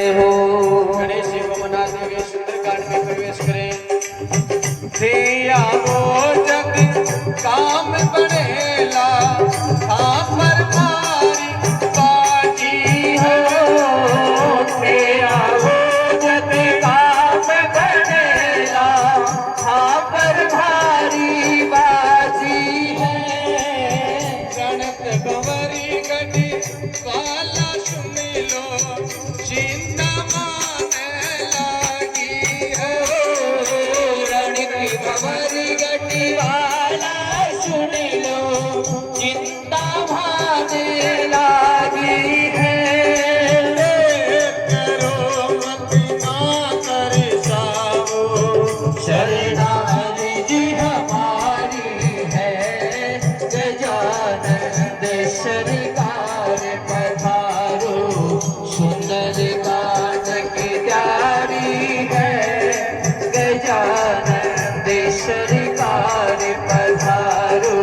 गणेश जी को मनाते हुए सुंदरकांड में प्रवेश करें। दिया वो जग काम बनेला पर भारी बाजी हो। दिया वो जग काम बनेला पर भारी बाजी है। गणत गंवरी गढ़ी वाला सुन लो चिंता माने लागी हो। रणकी भंवरी गढ़ी वाला सुन लो चिंता माने लागी है। करो मत ना करे साओ शरणागति जी हमारी है। गजानन सरकार पधारो सुंदर कांड की तैयारी है। गजानन सरकार पधारो।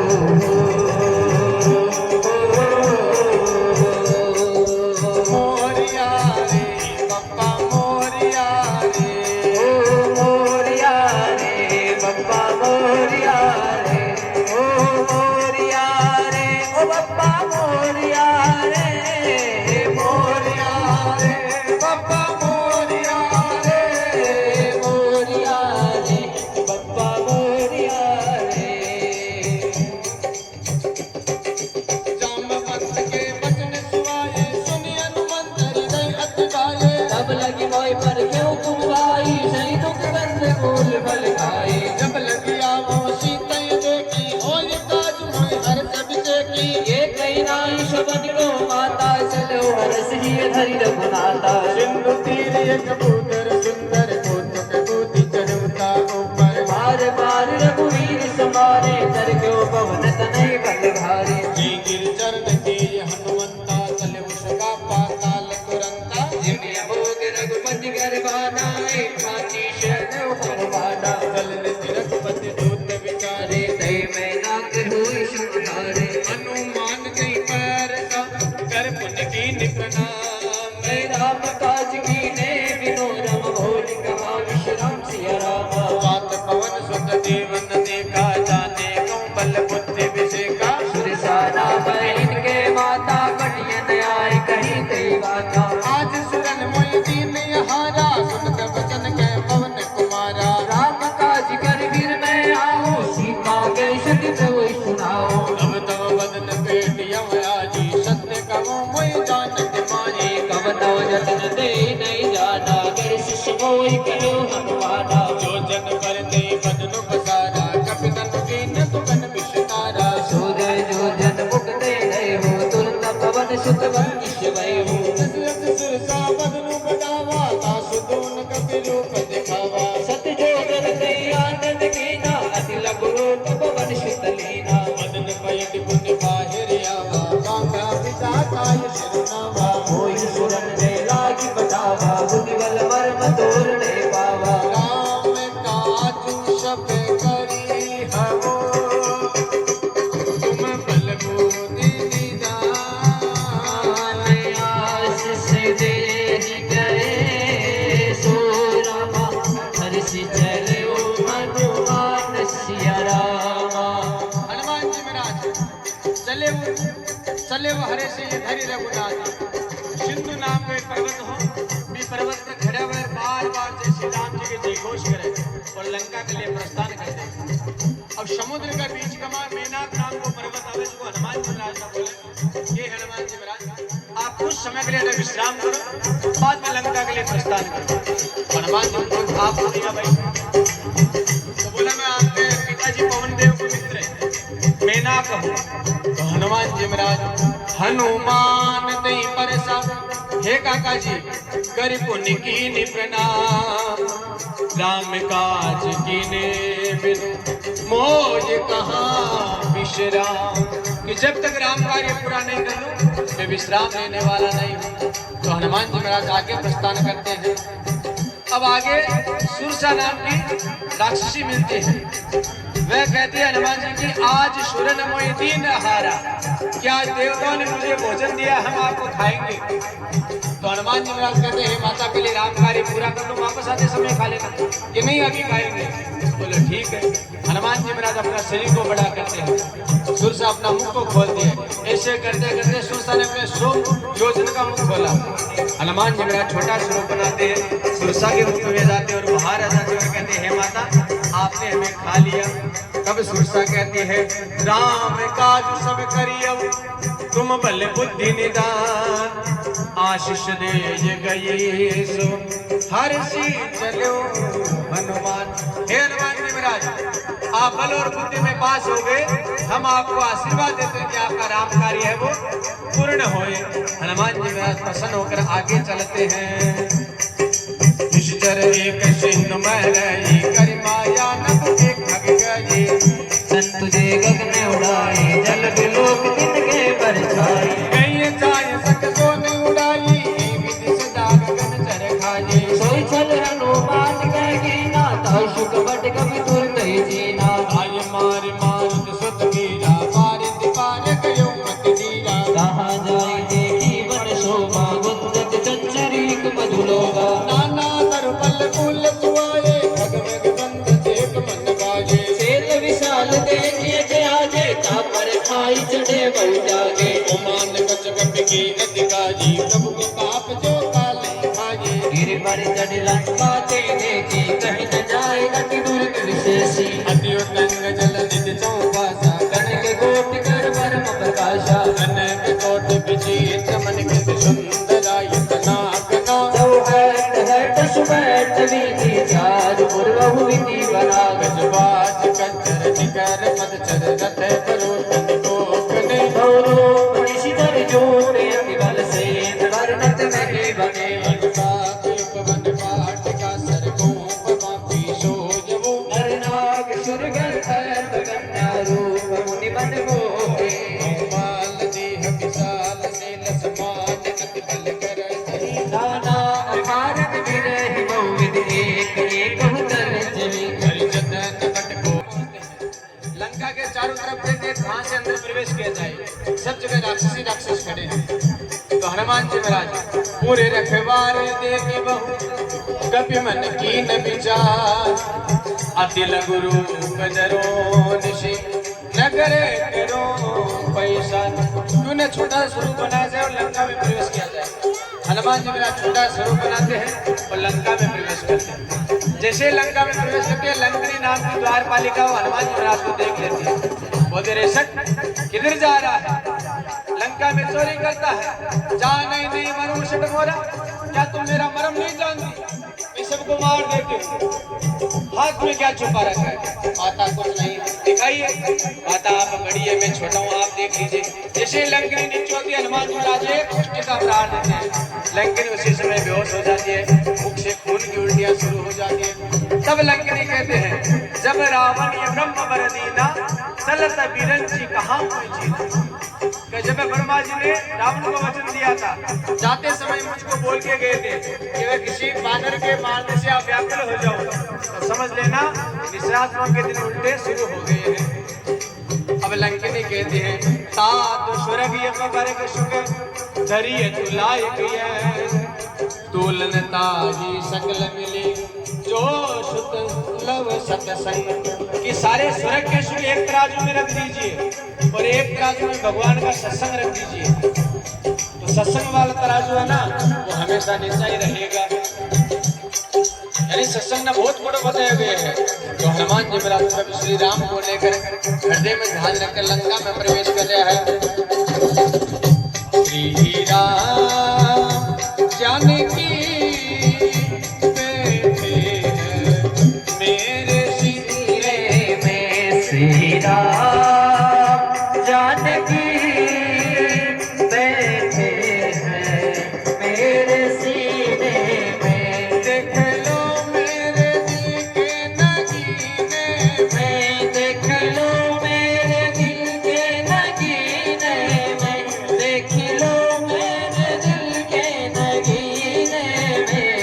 मोरिया रे बप्पा मोरिया रे। ओ मोरिया रे बप्पा मोरिया रे। ओ मोरिया रे ओ बप्पा मोरिया रे। मोरिया रे बप्पा मोरिया रे। मोरिया रे बप्पा मोरिया रे। जामवंत के बचन सुहाए सुनि हनुमंत हृदय अति गाये। तब लगी मोय पर क्यों तुम आई सही दुख बंद मूल फल खाए। जब लगी आवो सीता देखी होय काज मोय हर सब की। ये कही नाई शब्द को माता चलो हरस ही धरि रघुनाथा। सिंधु तीर एक कबूतर सुंदर कौतुक बूति चढ़ुता ऊपर। बार बार रघुवीर समारे कर क्यों पवन तनय बल भारी। जी गिर चरण के हनुमंता चले उसका पाताल तुरंता। जिन्हें भोग रघुपति गर्भाना एक पाची शरण हरवाना। चलन रघुपति दूत विचारे दय में नाक हुई सुधारे। हनुमान कई पैर का कर पुण्य की प्रणाम। मैं राम काज कीने बिनो रम भोल कहा विश्राम सिया राम। बात पवन सुत देवन देखा जाने कौ बल बुद्धि विषेका। सुरसा नाम इनके माता बढ़ियन आए कहीं कई बाता। आज सुरन मोय दीन हारा सुनत वचन के पवन कुमारा। राम काज कर वीर मैं आओ सीता के सती प्रभु सुनाओ। तब तब बदन पेटिया आजी सत्य कहो मोय जानत माई। कब तव जतन दे नहीं जाना कर शिष्य मोय कहो हनुमाना। जो जन पर दे बदन पसारा कपि तनु कीन तुमन विषतारा। सो जय जो जन मुख दे गए हो तुरंत पवन सुत वंश भय हो। दशरथ सुरसा बदनु बदावा तासु दोन कपि रूप दिखावा। सत्य जो जन दे आनंद कीना अति लघु रूप पवन सुत लीना। बदन पयट पुण्य बाहिर आवा कांगा पिता काय शिरुनावा। होई सुरन दे लागी बतावा बुद्धि बल मर्म तोर ले पावा। राम काजु सब करी हवो तुम बल बुद्धि निधान। आस से दे गए सो रामा हर्ष चले हनुमान सिया रामा। हनुमान जी महाराज चले वो हरे से ये धरि रघुनाथ। सिंधु नाम के पर्वत हो भी पर्वत पर खड़े हुए बार बार जय श्री राम जी के जय घोष करें और लंका के लिए प्रस्थान करते। अब समुद्र के बीच कमा मेनाक नाम को पर्वत आवे जो हनुमान जी महाराज का बोले ये हनुमान जी महाराज आप कुछ समय के लिए विश्राम करो बाद में लंका के लिए प्रस्थान करो। हनुमान जी आप बोलिए भाई तो बोला मैं आपके पिताजी पवन देव को मित्र है मेनाक हूँ। तो हनुमान जी महाराज हनुमान दई परसा हे काका जी कर पुण्य कीनि प्रणाम। राम काज कीने बिनु मोज कहाँ विश्राम। कि जब तक राम कार्य पूरा नहीं कर लूं मैं विश्राम लेने वाला नहीं हूँ। तो हनुमान जी महाराज आगे प्रस्थान करते हैं। अब आगे सुरसा नाम की राक्षसी मिलती है। वह कहती है हनुमान जी की आज सुरन मोहिदीन हारा, क्या आज देवताओं ने मुझे भोजन दिया, हम आपको खाएंगे। तो हनुमान जी महाराज कहते हैं माता पहले राम कार्य पूरा कर लो, वापस आते समय खा लेना, कि नहीं अभी खाएंगे। बोले ठीक है। हनुमान जी महाराज अपना शरीर को बड़ा करते हैं, सुरसा अपना मुख को खोलते हैं, ऐसे करते करते सुरसा ने अपने 100 योजन का मुख खोला। हनुमान जी महाराज छोटा स्वरूप बनाते हैं, सुरसा के मुख में जाते हैं और बाहर आ जाते हैं और कहते हैं माता आपने हमें खा लिया। तब सुरसा कहती है राम काज सब करियो, तुम बल बुद्धि निदान, आशीष दे गई सो हर्षी चलो हनुमान। हे हनुमान जी महाराज आप बल और बुद्धि में पास हो गए, हम आपको आशीर्वाद देते हैं कि आपका राम कार्य है वो पूर्ण होए। हनुमान जी महाराज प्रसन्न होकर आगे चलते हैं। निश्चर एक सिंधु महरई कर माया नभ एक खग गई, संत जे गगन उड़ाए जल बिलोक दिन के बरछाई, कहीं चाय सक सोन उड़ाई विधि सदा गगन चर खाई, सोई चल हनुमान कही नाता शुक बट कवि दूर कही जीना, आय मार मारुत सुत वीरा पारित पार गयो मत दीरा, कहाँ जाए देखी वन शोभा गुंजत चंचरीक मधुलोगा, नाना तर पल फूल सुआए खग मग बंद देख मन बाजे, सेल विशाल देखिए जयाजे तापर खाई चढ़े बहु जागे, ओमान बच गप की अधिकारी प्रभु के पाप जो काले भागे, गिर पर चढ़ लंका ते देखी कहीं न जाए अति दुर्ग विशेषी, अति उतंग जल निज चौपासा कनक कोट कर परम प्रकाशा, कनक कोट विचित्र मन कृत सुंदराय तना कना, चौहट हट सुबट विधि चार पूर्व विधि बना, गजबाज कंचर निकर पदचर रथ परोतन टोकने, गौरव ऋषिधर जोड़े अति बल से वर्णत नहीं बने, उपवन पाठ का सरगों पमापी सोज वो, नरनाग सुरगन कन्या रूप मुनि बन मोहे, गोपाल देह विशाल नील समान अति बल कर नाना अपारक विरहि बहुविध एक एक उतर जमी, हरिजन बट को। लंका के चारों तरफ देखते कहां से अंदर प्रवेश किया जाए, सब जगह राक्षसी राक्षस खड़े हैं। तो हनुमान जी महाराज पूरे रखवारे देखे बहु कपि मन की न विचार, अतिल गुरु बजरो निशि नगरे करो पैसा, क्यों न छोटा स्वरूप बनाया जाए और लंका में प्रवेश किया जाए। हनुमान जी मेरा छोटा स्वरूप बनाते हैं और लंका में प्रवेश करते हैं। जैसे लंका में प्रवेश करते हैं, लंकनी नाम की द्वारपालिका वो हनुमान जी महाराज को देख लेती है, बोलते रे शट किधर जा रहा है, लंका में चोरी करता है, जान नहीं मरो शट मोरा, क्या तुम मेरा मरम नहीं जानती, मैं सबको मार देती हूँ, हाथ में क्या छुपा रखा है, माता कुछ नहीं दिखाइए, माता आप बड़ी है मैं छोटा हूँ आप देख लीजिए। जैसे लंकनी नीचे होती है हनुमान जी महाराज एक पुष्टि का प्रहार देते हैं, लंकनी उसी समय बेहोश हो जाती है, मुख से खून की उल्टियां शुरू हो जाती है। तब लंकनी कहते हैं जब रावण ये ब्रह्म वर दीना चलत बिरंची कहाँ कोई जीना, जब ब्रह्मा जी ने रावण को वचन दिया था, जाते समय मुझको बोल के गए थे कि वह किसी बानर के मारने से आप व्याकुल हो जाओ, तो समझ लेना निश्रात्मा के दिन उल्टे शुरू हो गए हैं। अब लंकनी कहते हैं तात स्वर्ग यज्ञ कर सुख धरिय तुलायक तोलन ताजी सकल मिली जो सुत लव सतसंग, कि सारे स्वर्ग के सुख एक तराजू में रख दीजिए और एक तराजू में भगवान का सत्संग रख दीजिए, तो सत्संग वाला तराजू है ना वो हमेशा नीचा ही रहेगा। यानी सत्संग न बहुत बड़ो बताए हुए हैं। तो हनुमान जी महाराज प्रभु श्री राम को लेकर हृदय में ध्यान रखकर लंका में प्रवेश कर रहा है। श्री राम जानकी बैठे हैं मेरे सीने में, श्री राम जानकी बैठे हैं मेरे सीने में, देख लो मेरे दिल के नगीने में, देख लो मेरे दिल के नगीने में, देख लो मेरे दिल के नगीने में,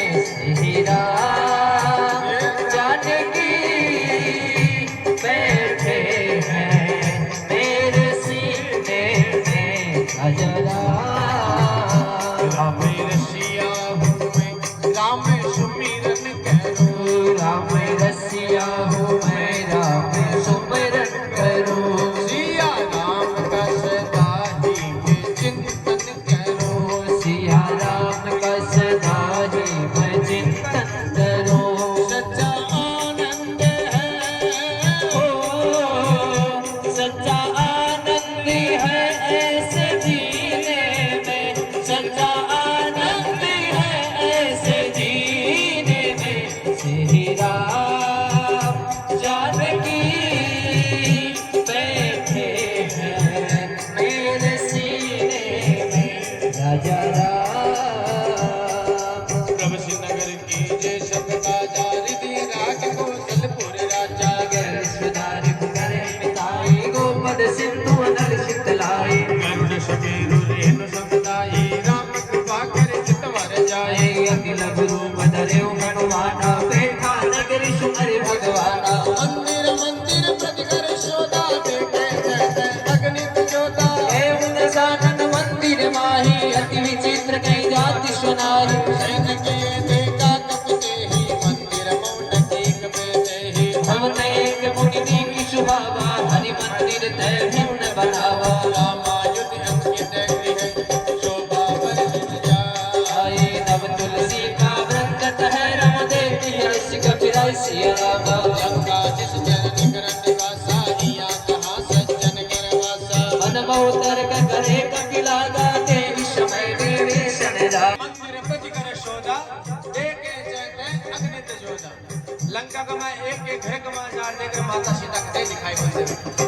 लंका का मैं एक एक घर का मैं जान देकर माता सीता कहीं दिखाई पड़ते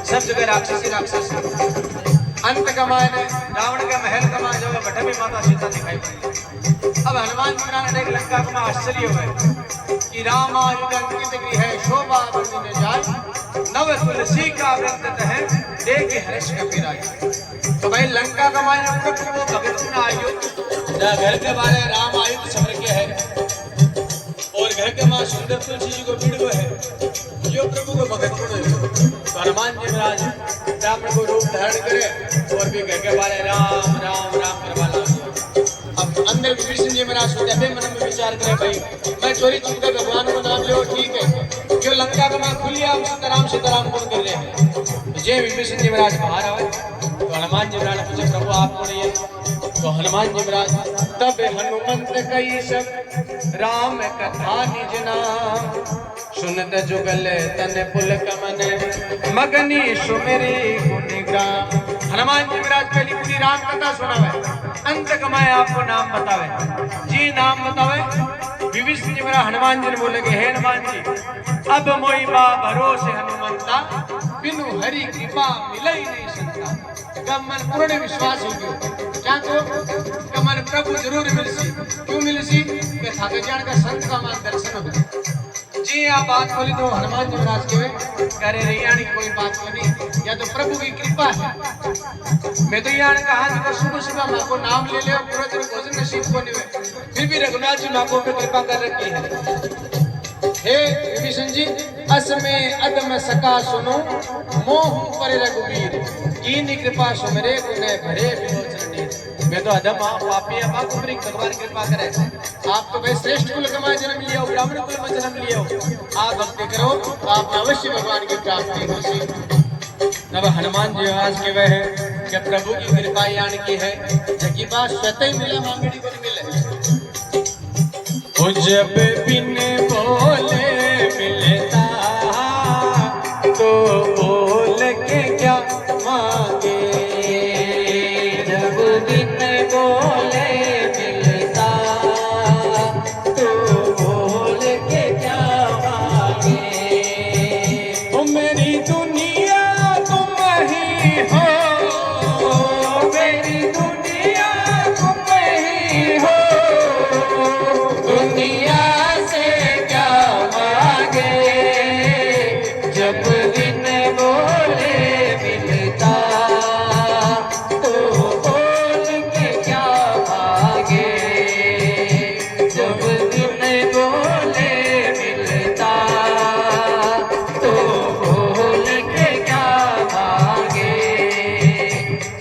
सब जगह राक्षसी राक्षस। अंत का मैंने रावण का महल का जो बटे में माता सीता दिखाई पड़ी। अब हनुमान जी ने देख लंका का आश्चर्य हुए कि राम आयुध अंकित गृह है शोभा बंदी जाय नव तुलसी का वृंद है देख हर्ष कपिराय। तो भाई लंका का मायने प्रभु वो भगत गुण आयुध घर के बारे राम आयुध समर के है और घर के मां सुंदर तुलसी जी को पीड़ है जो प्रभु को भगत गुण है। तो हनुमान जी महाराज ब्राह्मण को रूप धारण करे और भी घर के बारे राम राम राम करवा लगे। अब अंदर विभीषण जी महाराज सोचे अभी मन में विचार करे भाई मैं चोरी चुप कर भगवान को नाम लो ठीक है जो लंका का मां खुली आप सीताराम कौन कर रहे हैं। जय विभीषण जी महाराज बाहर आए तो हनुमान जी महाराज पूछे प्रभु आप कौन है। तो हनुमान जी महाराज तब हनुमंत कई सब राम कथा निज नाम सुनत जुगल तन पुल कमन मगनी सुमेरी गुणगान। हनुमान जी महाराज पहली पूरी राम कथा सुनावे अंत कमाए आपको नाम बतावे जी नाम बतावे। विभीषण जी महाराज हनुमान जी ने बोले कि हे हनुमान जी अब मोई बा भरोसे हनुमंता बिनु हरि कृपा मिले ही नहीं सकता। मन पूर्ण विश्वास हो गयो क्या तो कमन प्रभु जरूर मिलसी क्यों मिलसी के थक जान का संत का मान दर्शन हो। जी आप बात बोली तो हनुमान जी महाराज के करे रही आने की कोई बात तो नहीं या तो प्रभु की कृपा है। मैं तो यहाँ कहा कि सुबह सुबह माँ को नाम ले ले पूरा दिन भोजन नसीब को नहीं हुए फिर भी रघुनाथ जी माँ को कृपा कर रखी है। हे विभीषण जी अस में अदम सका सुनो मोह पर रघुवीर कीनी कृपा सुमरे गुने भरे विलोचन नीर। मैं तो अदम पापी अब आपको भगवान कृपा करे आप तो भाई श्रेष्ठ कुल का जन्म लिया हो ब्राह्मण कुल में जन्म लिया हो आप भक्ति करो तो आप अवश्य भगवान की प्राप्ति हो। तब हनुमान जी आज के वह कि प्रभु की कृपा यान की है जबकि बात स्वतः ही मिले मांगड़ी को नहीं मिले जब बिन बोले मिलता तो बोल के क्या मांगे। जब बिन बोले मिलता तो बोल के क्या मांगे। ओ मेरी दुनिया तुम ही हो मेरी दुनिया तुम ही हो दुनिया से क्या मांगे। जब बिन बोले मिलता तो बोल के क्या मांगे। जब बिन बोले मिलता तो बोल के क्या मांगे।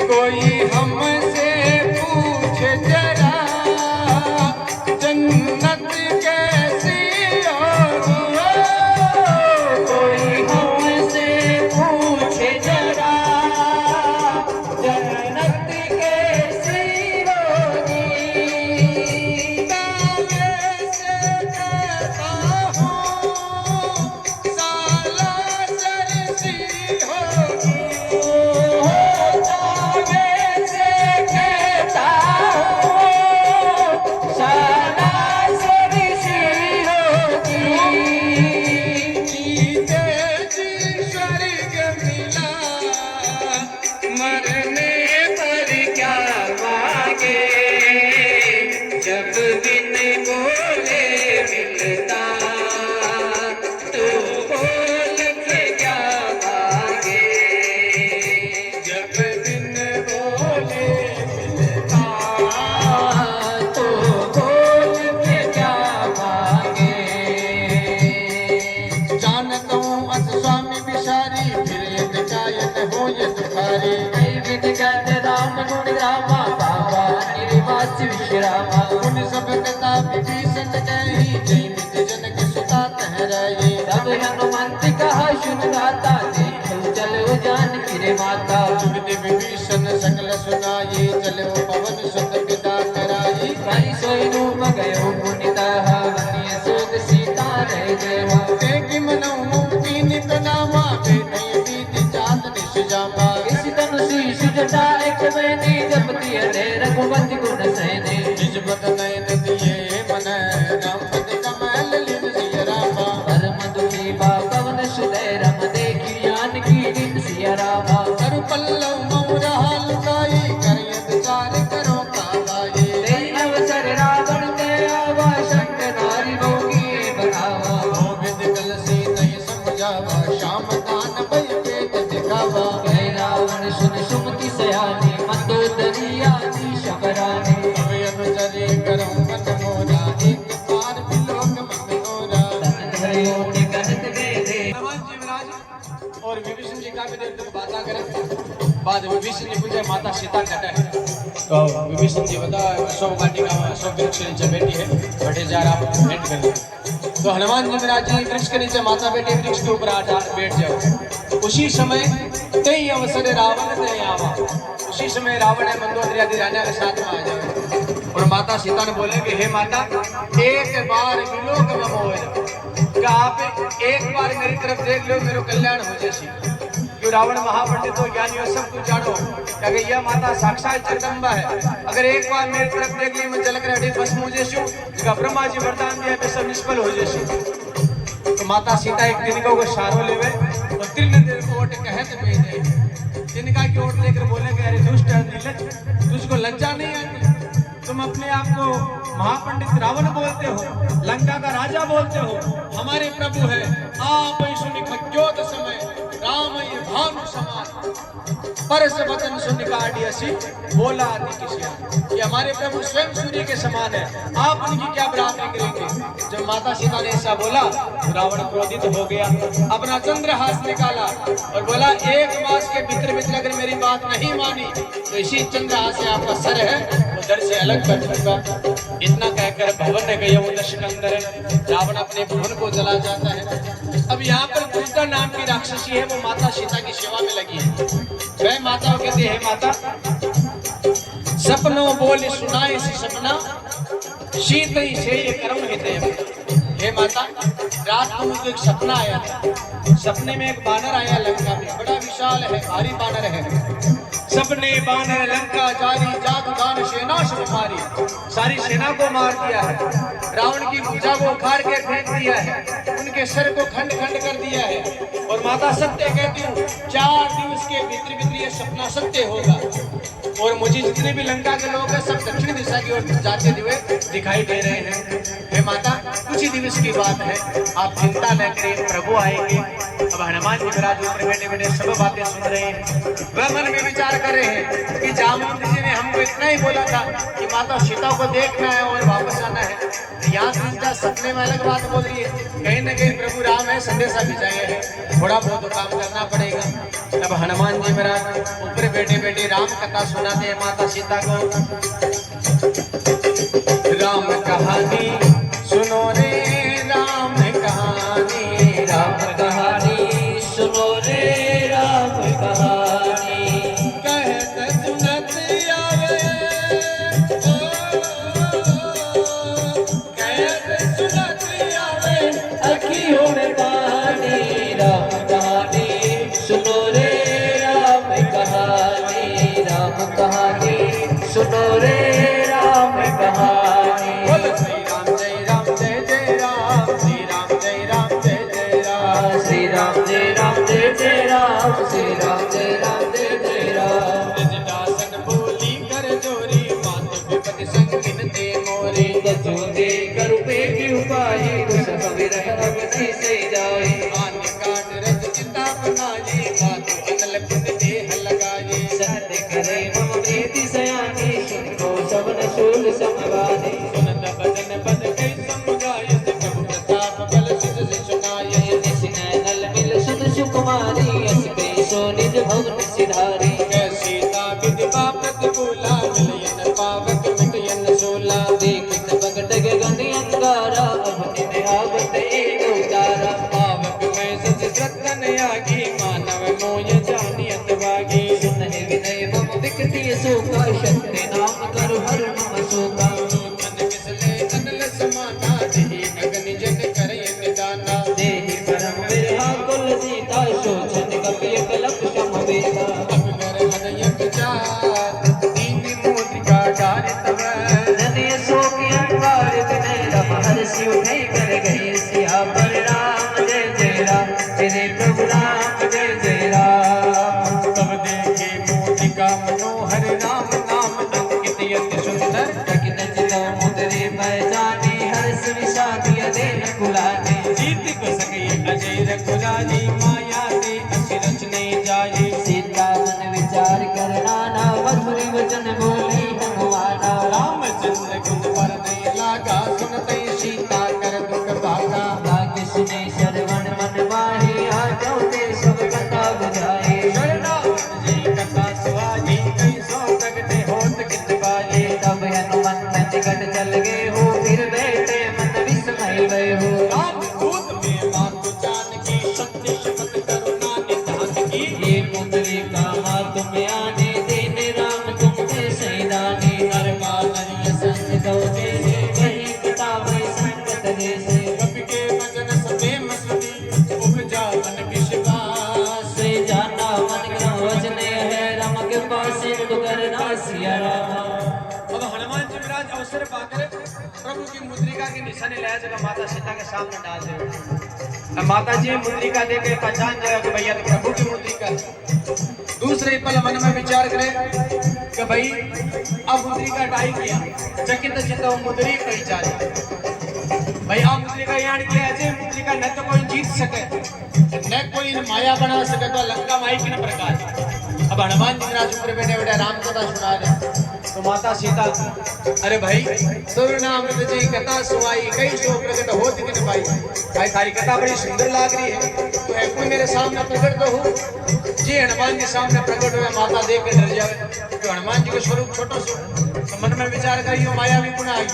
कोई हमसे पूछे जरा जन्नत कैसी होगी। कोई हमसे पूछे जरा जन्नत कैसी होगी। दावे से कहता हूँ साला सरसी होगी। दावे से कहता हूँ साला सरसी होगी। जीते जी स्वर्ग मिला मरने पर क्या मांगे। जब बिन बोले मिलता तो बोल के क्या मांगे। जब बिन बोले मिलता तो बोल के क्या मांगे। जानता हूँ अस स्वामी विचारी फिर यद कायत हो ये तुम्हारी। विद कहते राम गुण रामा बाबा निर्वाच विश्रामा। उन सब कथा विभीषण कही जय मित जनक सुता तहराई। तब हनुमंत कहा सुन गाता देखो चलो जान फिरे माता। जुगत विभीषण सकल सुनाई चलो पवन सुत पिता कराई। भाई सोई रूप गयो मुनिता वन्य सोग सीता रह गया। देखि मनो मुक्ति नित नामा बेधि बीत जात निश जामा। इस धनुषी सुजटा एक मैंने जब दिए रघुपति गुण सहने। निज बद नयन दिए मन राम पद कमल लिन सिय राम। बाद विभीषण जी पूछे माता सीता कटे है तो विभीषण जी बता अशोक वाटिका में अशोक वृक्ष के नीचे बैठी है, बैठे जा आप भेंट कर लो। तो हनुमान जी महाराज जी वृक्ष के नीचे माता बैठी वृक्ष के ऊपर आ बैठ जाओ। उसी समय कई अवसर रावण ने आवा, उसी समय रावण है मंदोदरी आदि राजा के साथ में आ जाए और माता सीता ने बोले कि हे माता एक बार विलोक में मोह क्या आप एक बार मेरी तरफ देख लो मेरे कल्याण हो जैसी। क्यों रावण महापंडित हो ज्ञानी हो सब कुछ जानो क्या यह माता साक्षात जगदम्बा है, अगर एक बार मेरी तरफ देख ली मैं जलकर हड्डी भस्म हो जैसी ब्रह्मा जी वरदान दिया पे सब निष्फल हो जैसी। तो माता सीता एक दिन को सारो लेवे और 3 दिन कोट कहत भेजे तिनका की ओर लेकर बोले कि अरे दुष्ट नीलज तुझको लज्जा नहीं आती, तुम अपने आप को महापंडित रावण बोलते हो, लंका का राजा बोलते हो, हमारे प्रभु है आप सुनि खज्योत समय राम ये भानु समान परस वचन सुन काटियसी बोला आदि किसी। ये हमारे प्रभु स्वयं सूर्य के समान है, आप उनकी क्या बराबरी करेंगे। जब माता सीता ने ऐसा बोला रावण क्रोधित हो गया, अपना चंद्रहास निकाला और बोला 1 मास के भीतर अगर मेरी बात नहीं मानी तो इसी चंद्रहास से आपका सर है उधर से अलग कर दूंगा। इतना कहकर भवन ने गया वो दशक अंदर रावण अपने भवन को जला जाता है। अब यहाँ पर दुर्गा नाम की राक्षसी है वो माता सीता की सेवा में लगी है। वह माता कहती है माता सपनों बोले सुनाए से सपना शीत ही से ये कर्म हित। हे माता रात को मुझे एक सपना आया था, सपने में एक बानर आया लंका में, बड़ा विशाल है भारी बानर है। सपने बानर लंका जारी जात दान सेना सब मारी, सारी सेना को मार दिया है, रावण की भुजा को उखाड़ के फेंक दिया है, उनके सर को खंड खंड कर दिया है। और माता सत्य कहती हूँ 4 दिवस के भीतर ये सपना सत्य होगा और मुझे जितने भी लंका के लोग हैं सब दक्षिण दिशा की ओर जाते हुए दिखाई दे रहे हैं। हे माता कुछ ही दिवस की बात है, आप चिंता न करें प्रभु आएंगे। अब हनुमान जी महाराज ऊपर बैठे बैठे सब बातें सुन रहे हैं, वह मन में विचार कर रहे हैं कि जामुन जी ने हमको इतना ही बोला था कि माता सीता को देखना है और वापस आना है, यहाँ सीता सपने में अलग बात बोल रही है, कहीं न कहीं प्रभु राम है संदेशा भिजाए है, थोड़ा बहुत तो काम करना पड़ेगा। तब हनुमान जी महाराज ऊपर बैठे बैठे राम कथा सुनाते हैं माता सीता को। राम कहानी सुनो रे राम कहानी, राम कहानी सुनो रे राम कहानी, कहत सुनत आवे कहत सुनत आवे अखियों में पानी, राम कहानी सुनो रे राम कहानी, राम कहानी सुनो रे राम कहानी। बोल श्री राम जय राम जय जय राम, श्री राम जय राम जय जय राम, श्री राम जय राम जय जय राम, श्री राम जय राम जय जय राम। रजदासन बोली कर जोरी मात विपद संगिन ते मोरी, बचूंदे करुपे की उपाय कुछ कविरह अब नहीं से जाए, आन काट रज चिता बनाई मात अनल पुत देह लगाए, सहत करे मम प्रीति सयानी सुनको सबन शूल समवानी, सुनत बदन पद कई समुदाय प्रभु प्रताप बल सुध सुनाय, निसिन नल मिल सुध सुकुमारी अस पेशो निज भवन सिधारी, सीता विधवा प्रतिकूला मिलयन पावक मिटयन सोला, देखत बगटग गनि अंगारा अवनि निहावत एक उतारा, पावक में सच श्रद्धन आगी मानव मोय जानियत वागी, सुनहि विनय मम विकटी सोका शक्ति नाम करु हर मम शोका, मन किसले अनल समाना देहि अगनि जन करय निदाना, देहि परम विरहा कुल सीता शोचन कपिय कलप शम वेदा, अगर हृदय विचार दीन मोदिका डार तव, जनिय शोक अंगार विनय रम हर्षि उठै कर गए सिया पर राम जय जय राम, तेरे प्रभु राम जय जय राम। तब देखे मोदिका मनोहर राम नाम अंकित यति सुंदर, जगिन जितो मुदरे पहचानी हर्ष विषादी अदेन कुलानी, जीत को सके अजय रघुराजी माया दे असी रच नहीं जाई, सीता मन विचार कर नाना मधुर वचन बोले हनुमाना, रामचंद्र गुण पर नहीं लागा सुनते सीता कर दुख भागा, भाग्य सुने श्रवण मन माही आ जाओ ते सब कथा बुझाए, शरणागत जी कथा गए हो। रामदूत में मातु जानकी सत्य शपथ करुणा निधान की। ये मुंदरी का हाथ में आने देने राम तुमसे सैदानी। नर का नरिय संग दो जैसे वही किताब संगत जैसे। कवि के वचन सदैव सुनी उपजा मन विश्वास। से जाना मन का वचन है राम के पास सिंधु करना सिया रामा। अब हनुमान जी महाराज अवसर पाकर प्रभु की मुद्रिका की निशानी लाया जगह माता सीता के सामने डाल दे। अब माता जी मुद्रिका देकर पहचान जाएगा कि भैया तो प्रभु की मुद्रिका है। दूसरे पल मन में विचार करे कि भाई अब मुद्रिका डाई किया चकित चित्त मुद्री पहचान भाई आप मुद्रिका यान किया अजय मुद्रिका न तो कोई जीत सके न कोई माया बना सके तो लंका माई किन प्रकार। अब हनुमान जी महाराज ऊपर बैठे बैठे राम कथा सुना रहे तो माता सीता अरे भाई सुरनामृत जी कथा सुनाई कई सो प्रकट होत किन भाई। भाई थारी कथा बड़ी सुंदर लाग रही है तो है कोई मेरे सामने प्रकट तो हो। जी हनुमान जी सामने प्रकट हुए माता देख के डर जावे तो हनुमान जी का स्वरूप छोटो सो तो मन में विचार करियो माया भी गुण आई।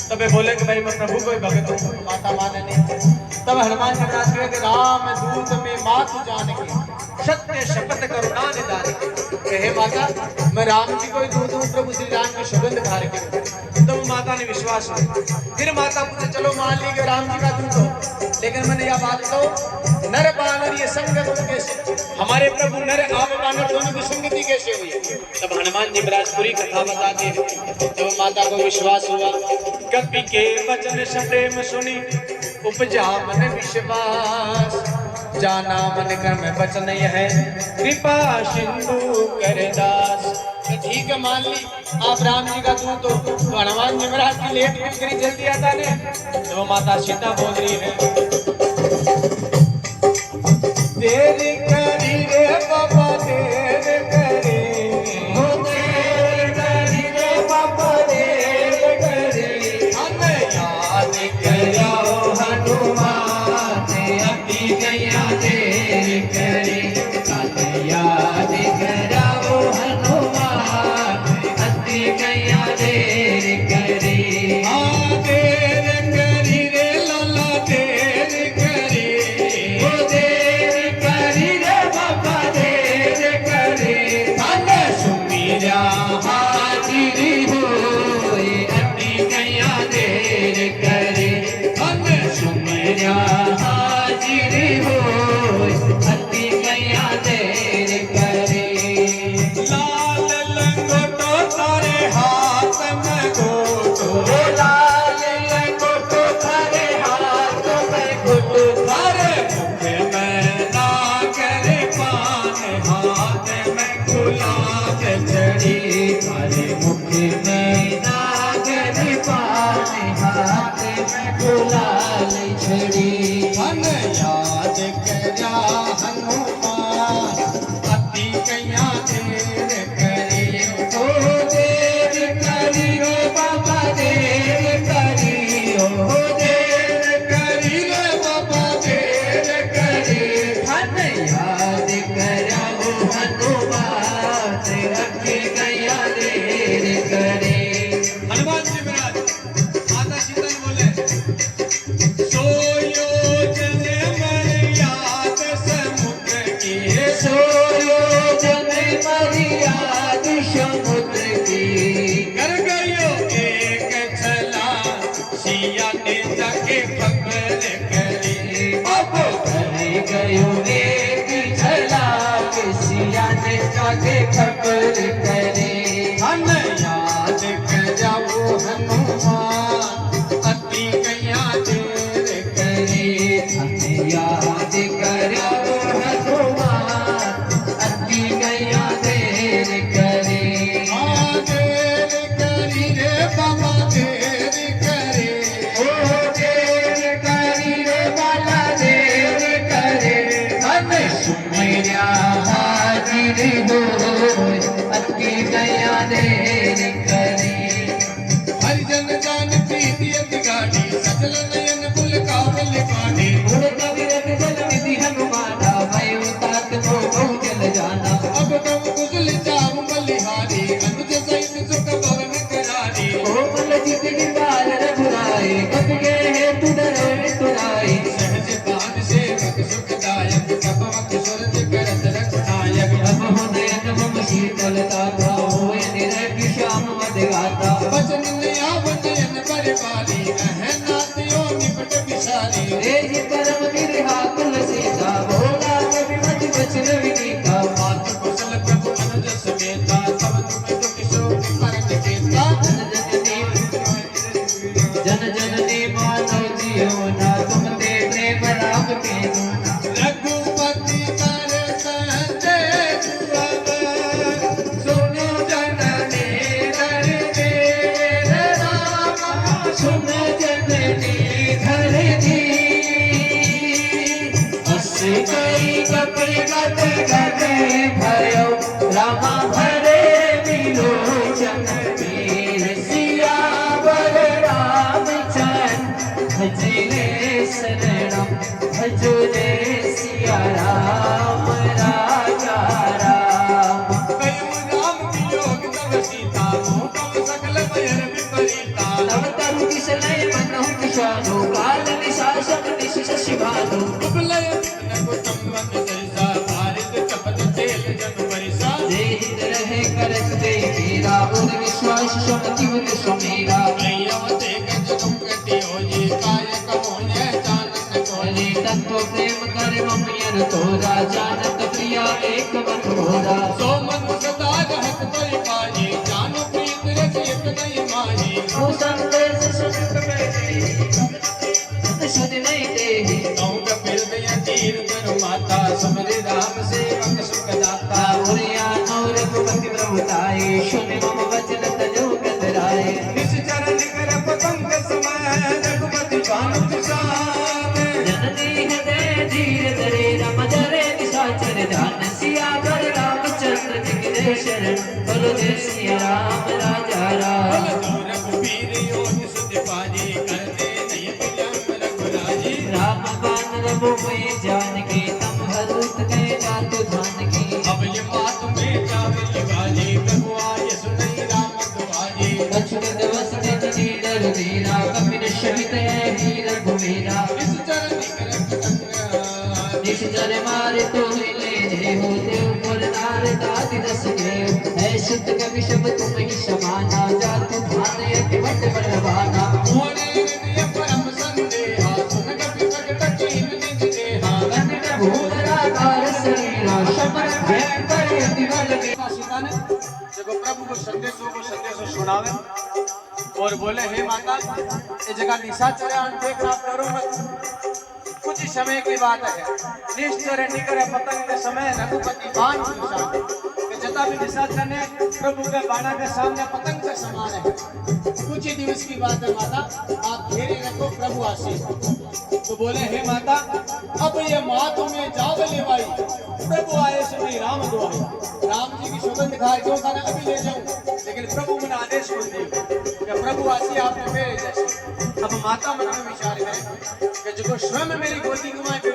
तबे बोले कि भाई मैं प्रभु को ही भगत हूँ। माता माने नहीं। तब हनुमान जी महाराज कहे कि राम दूत में मातु जानकी सत्य शपथ करुणा निधान की। कहे माता मैं राम जी को ही दूत हूँ प्रभु श्री राम की सुगंध धार के। तब माता ने विश्वास हो। फिर माता पूछे चलो मान ली कि राम जी का दूत हो लेकिन मैंने यह बात तो नर बानर ये संगत कैसे हमारे प्रभु नर आप बानर दोनों की संगति कैसे हुई। तब हनुमान जी महाराज पूरी कथा बताते हैं। तब माता को विश्वास हुआ। कवि के वचन प्रेम सुनी उपजा मन विश्वास। जाना मन कर्म वचन यह कृपा सिंधु कर दास। तो ठीक है मान ली आप राम जी का दूत हो तो हनुमान जी महाराज की लेट मिल करी जल्दी आता ने। तो माता सीता बोल रही है देरी करी रे बाबा देर करी हो देर करी रे बाबा देर करी। हमें याद करो हनुमान अति गया देर करी। याद करो हनुमान अति गया देर करी। हाँ देर करी रे लाला देर करी। हो देर करी रे बाबा देर करी। धन सुमिरा हाजिर होए अति गया देर करी। धन सुमिरा हाजिर होए अति गया देर करी। लाल लंगोटो तारे हाथ में गोटो। ओ लाल लंगोटो थारे हाथ में घुटो। तारे मुख में नागर पान हाथ में गुलाब चढ़ी। थारे मुख में नागर पान हाथ में गुलाल छड़ी। मन याद करा हनुमान अति कैया देर करी। ओ देर करी रे बाबा देर करी। ओ देर करी रे बाबा देर करी। धन याद करो हनुमान अति गया देर करी। हनुमान जी महाराज माता सीता ने बोले सोयो जन मर्याद समुद्र की। सोयो जन मर्याद समुद्र की। कर गयो एक छला सिया ने जाके पकड़ करी। अब कर गयो एक झलाक सिया ने जाके खबर करे। धन याद करो हनुमान अति कैया देर करी। धन याद करो हनुमान अति गया देर करे। हाँ देर करी रे बाबा देर करी। ओ देर करी रे बाला देर करे। धन सुमिरा हाजिर होए अति गया देर करे। हरिजन जान प्रीति अति गाढ़ी सजल नयन बुल काबिल पानी। उड़ कविरत जल निधि हनुमाना मैं उतात को बहु जल जाना। अब तब कुशल जाम बलिहारी अनुज सहित सुख भवन करारी। ओ मल जित गिरवाल रघुराई कब गए प्यारी रे ही परम गिरहा कुल सीता बोला कभी मत बचन विनीता मात कुशल प्रभु अनुज समेता तब तुम्हें दुख शोक मरण केता जन जननी मानो जियो ना तुम ते प्रेम राम के दूना रघुपति कर सहजे जुअब सुनो जननी धर देव राम सुन जननी धर दी अस कई कपि गत गत भयो रामा भरे विलोचन वीर सियावर रामचंद्र भजले शरणम भजले सिया राम राजा राम कयुग राम वियोग तब सीता मोह तब सकल भयर विपरीता तब तरु किसलय मनहु किशानु काल निशासक निश शिवानु कुबलय न कुटुंबन सरिसा भारत चपत तेल जन परिसा जे हित रहे करत दे मेरा उन विश्वास शक्ति उन समीरा अय्यवते गजगम गति होजी काय कमोय जानन कोली बोले तत्व प्रेम कर ममियन तोरा जानत प्रिया एक मन होरा सो मन सदा रहत परिपाही जानो प्रीत रस एक नहीं माही ओ संदेश सुनत बैठे सुध नहीं देहि कहूँ कपिल दय तीर कर माता समरे राम सेवक सुख दाता उरिया नौ रघुपति प्रभुताए सुन मम वचन तजो कतराए निश्चर निकर पतंग समय रघुपति भानु किसान जननी हृदय धीर धरे रम धरे निशाचर ध्यान सियावर रामचंद्र जी के शरण बोलो जय सिया राम राजा राम रघुबीर योनि सुध पाजी करते नहीं विलंब रघुराजी राम बान रघु में जान के तम हरुत गए जातु धान की अब ये बात में चावल बाजी प्रभु आय सुनई राम दुआजी कछुक दिवस दिन नीडर दीरा कपिन सहित है वीर घुमेरा निश्चर निकर पतंग निश्चर मारे तो ले जे हो देव पर नार दाति दस देव है सुत कवि सब तुम ही समाना जातु धान यति वट बलवाना मोरे हृदय परम संदेहा सुन कपि प्रकट कीन निज देहा कनक भूधराकार शरीरा शमर भयंकर यति बल के सीता ने देखो प्रभु को संदेशो सुनावे और बोले हे माता ये जगह निशाचर आन देख रहा डरो मत कुछ ही समय की बात है निश्चर निकर पतंग के समय रघुपति बाण की निशान कि जता भी निशाचर ने प्रभु के बाणा के सामने पतंग के समान है कुछ ही दिवस की बात है माता आप घेरे रखो प्रभु आशीष तो बोले हे माता अब ये मात में जावले भाई प्रभु आए सुनी राम दुआई राम जी की सुगंध खाए क्यों खाना अभी ले जाऊं लेकिन प्रभु मैंने आदेश कर दिया कि प्रभु आसी आपने मेरे जैसे अब माता मन में विचार करें कि जो स्वयं मेरी गोदी में बैठे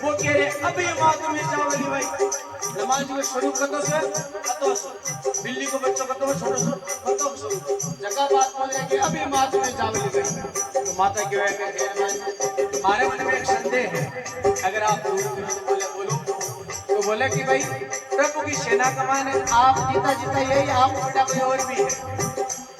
वो कह रहे अब ये मात में जावली भाई हनुमान जी के स्वरूप कतो से कतो बिल्ली को बच्चों कतो छोड़ो सो कतो स्वरूप जगह बात बोल रहे कि अब ये मात में जावली भाई तो माता क्यों है कि हमारे मन में एक संदेह है अगर आप बोलो तो बोले कि भाई प्रभु की सेना कमान है आप जीता जीता यही आप बेटा कोई और भी है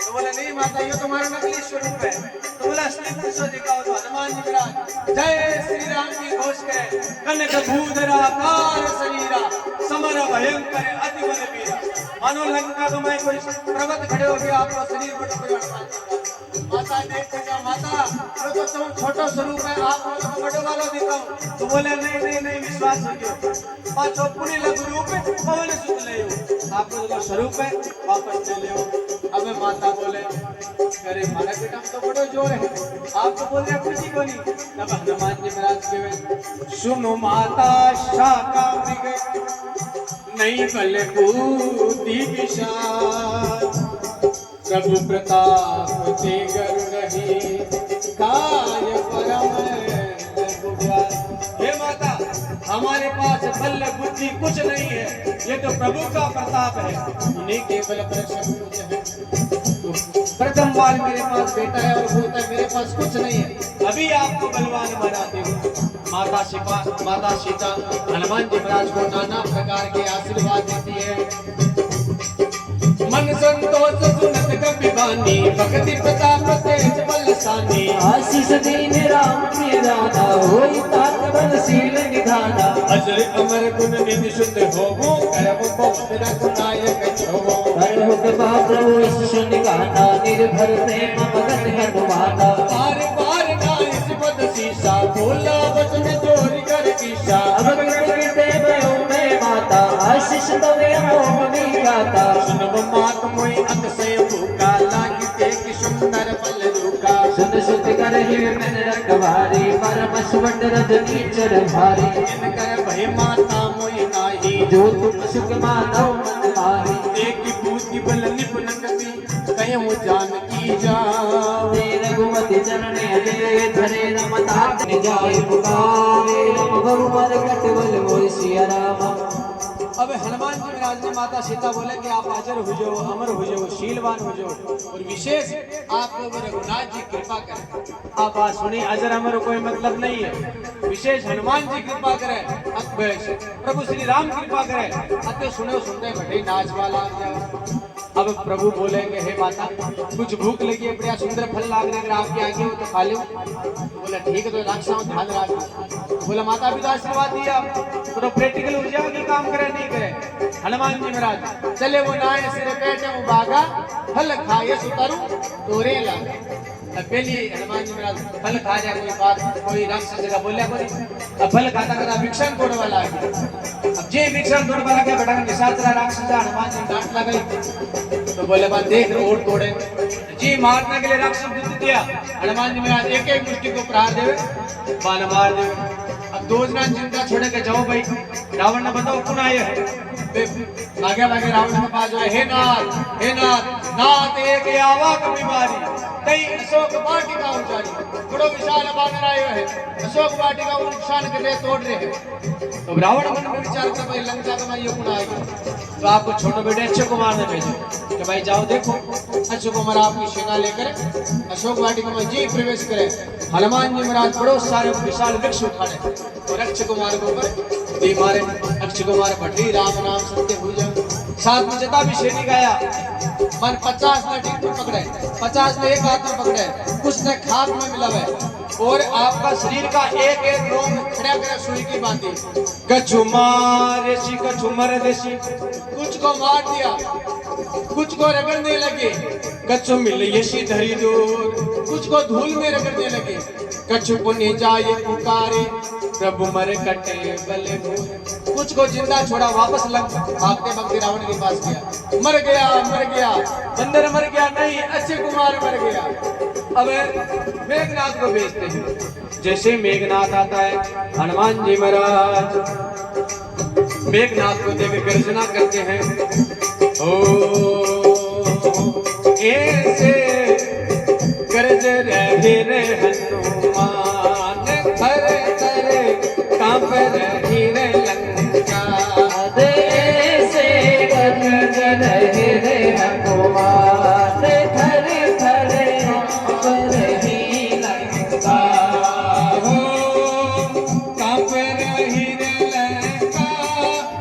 तो बोले नहीं माता ये तुम्हारा नकली स्वरूप है तो बोला असली पुरुषों दिखाओ तो हनुमान जी महाराज जय श्री राम की घोष करे कनक भूधराकार शरीरा समर भयंकर अति बल वीरा मानो लंका को मैं कोई पर्वत खड़े हो गया आपका शरीर बड़ा कोई माता देखते क्या माता तो तुम छोटा स्वरूप है आप लोग बड़े वालों दिखाओ तो बोले नहीं विश्वास हो गया पांचों पुण्य लघु रूप पवन सुत ले आप लोग स्वरूप है वापस ले ले अब माता बोले अरे हमारा बेटा तो बड़ो जोर है आप तो बोल रहे खुशी बोली तब हनुमान जी महाराज के सुनो माता शाका मृग नहीं बल बूढ़ी विशाल प्रभु प्रताप ते गरु रही काय परम रघुबर हे माता हमारे पास बल बुद्धि कुछ नहीं है ये तो प्रभु का प्रताप है उन्हीं के बल पर सब कुछ है प्रथम बार मेरे पास बेटा है और वो है मेरे पास कुछ नहीं है अभी आपको बलवान बनाते हो माता सीता हनुमान जी महाराज को नाना प्रकार के आशीर्वाद देती है मन मन संतोष सुनत कपि बानी भक्ति प्रताप तेज बलसानी आशीष दीन राम प्रिय दाता होई तात बलशील निधाना अजर अमर गुण निधि शुद्ध होवो करब बहुत रघुनायक होवो करहु कृपा प्रभु यीशु निगाना निर्भर प्रेम मगन हनुमाना बार बार नाइस पद सीसा बोला वचन चोरी कर कीसा अब कृपा भयो मैं माता आशीष तवे मोह गाता सुनब मात मोई अतिशय भूखा लागी देख सुंदर फल रूखा सुन सुत कर ही मन रखवारी परम सुवर्ण रजनी चर भारी इन कर भय माता मोई नाही जो तुम सुख मानो मन माही एक बूटी बल निपुण कपि कहूँ जानकी जावे रघुमति चरण अजय धरे रमता जाय पुकारे रम भगवान कटवल मोर सिया राम। अब हनुमान जी महाराज ने माता सीता बोले कि आप अजर हो जाओ, अमर हो जाओ, शीलवान हो जाओ और विशेष आपको रघुनाथ जी कृपा करें। आप बात सुनिए, अजर अमर कोई मतलब नहीं है, विशेष हनुमान जी कृपा करें, प्रभु श्री राम कृपा करें। अत सुने सुनते बैठे नाच वाला अब प्रभु बोलेंगे हे माता कुछ भूख लगी है, बढ़िया सुंदर फल लाग रहे, अगर आपके आगे हो तो खा लो। बोला ठीक है, तो राक्षा ध्यान रख। बोला माता पिता आशीर्वाद दिया, तो प्रैक्टिकल हो जाओ कि काम करे नहीं करे। हनुमान जी महाराज चले वो नाय सिर पेटे वो बागा फल खाए सुतरु तोरे ला। पहली हनुमान जी महाराज फल खा जाए, कोई बात कोई राक्षस जगह बोलिया कोई, अब फल खाता खाता भिक्षण तोड़ वाला आ गया। अब जे भिक्षण तोड़ वाला क्या बेटा निशाचरा राक्षस हनुमान जी डांट लगाई, तो बोले बात देख और तोड़े जी मारने के लिए राक्षस दूध दिया। हनुमान जी महाराज एक एक मुष्टि को प्रहार देवे बाण मार देवे। अब दो जना चिंता छोड़े के जाओ भाई, रावण ने बताओ कौन आए है। आगे भागे रावण के पास जो है, हे नाथ नाथ एक आवा कभी मारी कई अशोक वाटिका उजारी। बड़ो विशाल बानर आयो है, अशोक वाटिका नुकसान के लिए तोड़ रहे हैं। तो रावण मन में विचार कर भाई लंका का ये कौन आएगा, तो आपको छोटे बेटे अक्षय कुमार ने भेजो कि भाई जाओ देखो। अक्षय कुमार आपकी सेना लेकर अशोक वाटिका में जी प्रवेश करे। हनुमान जी महाराज बड़ो सारे विशाल वृक्ष उठाए और अक्षय कुमार को ऊपर दी मारे। अक्षय कुमार भट्टी राम नाम सत्य भूजा साथ में जता भी सैनिक आया, मन 50 ने ठीक में पकड़े, 50 ने एक हाथ में पकड़े, कुछ ने खाक में मिलावे और आपका शरीर का एक एक रोम खड़ा कर सुई की बांधी। कछु मार ऋषि कछु मर ऋषि, कुछ को मार दिया, कुछ को रगड़ने लगे। कछु मिल यशी धरी दूर, कुछ को धूल में रगड़ने लगे। कछु पुण्य जाए पुकारे प्रभु मर कटे बले भूर, कुछ को जिंदा छोड़ा वापस लग भागते भागते रावण के पास गया। मर गया बंदर मर गया नहीं, अक्षय कुमार मर गया। अब मेघनाथ को भेजते हैं। जैसे मेघनाथ आता है, हनुमान जी महाराज मेघनाथ को देख गर्जना करते हैं। ओ ऐसे गरज रहे हनुमान, थर थर कांप रही रे लंका। ऐसे गरज रहे हनुमान, थर थर कांप रही लंका। हो कांप रही रे लंका,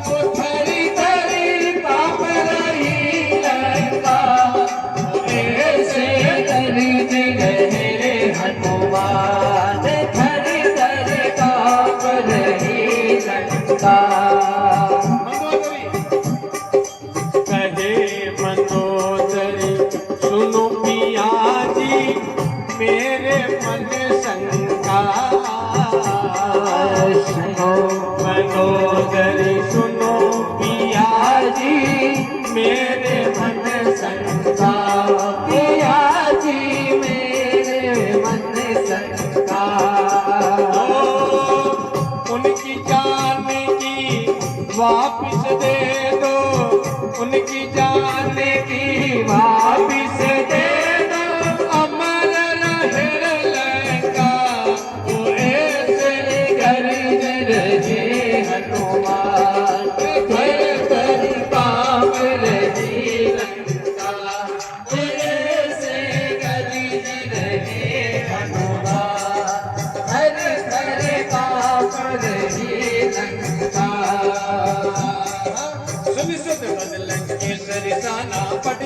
वो थर थर कांप रही लंका। ऐसे गरज रहे हनुमान, थर थर कांप रही लंका। कहे मनोदरी सुनो पिया जी मेरे मन शंका। सुनो मनोदरी सुनो पिया जी मेरे मन शंका। पिया जी मेरे मन शंका। उनकी जान की वापिस दे दो, उनकी जान की वापिस दे दो, अमर रहे लंका। वो ऐसे गरज रहे हनुमान, थर थर कांप रही लंका। ऐसे गरज रहे हनुमान,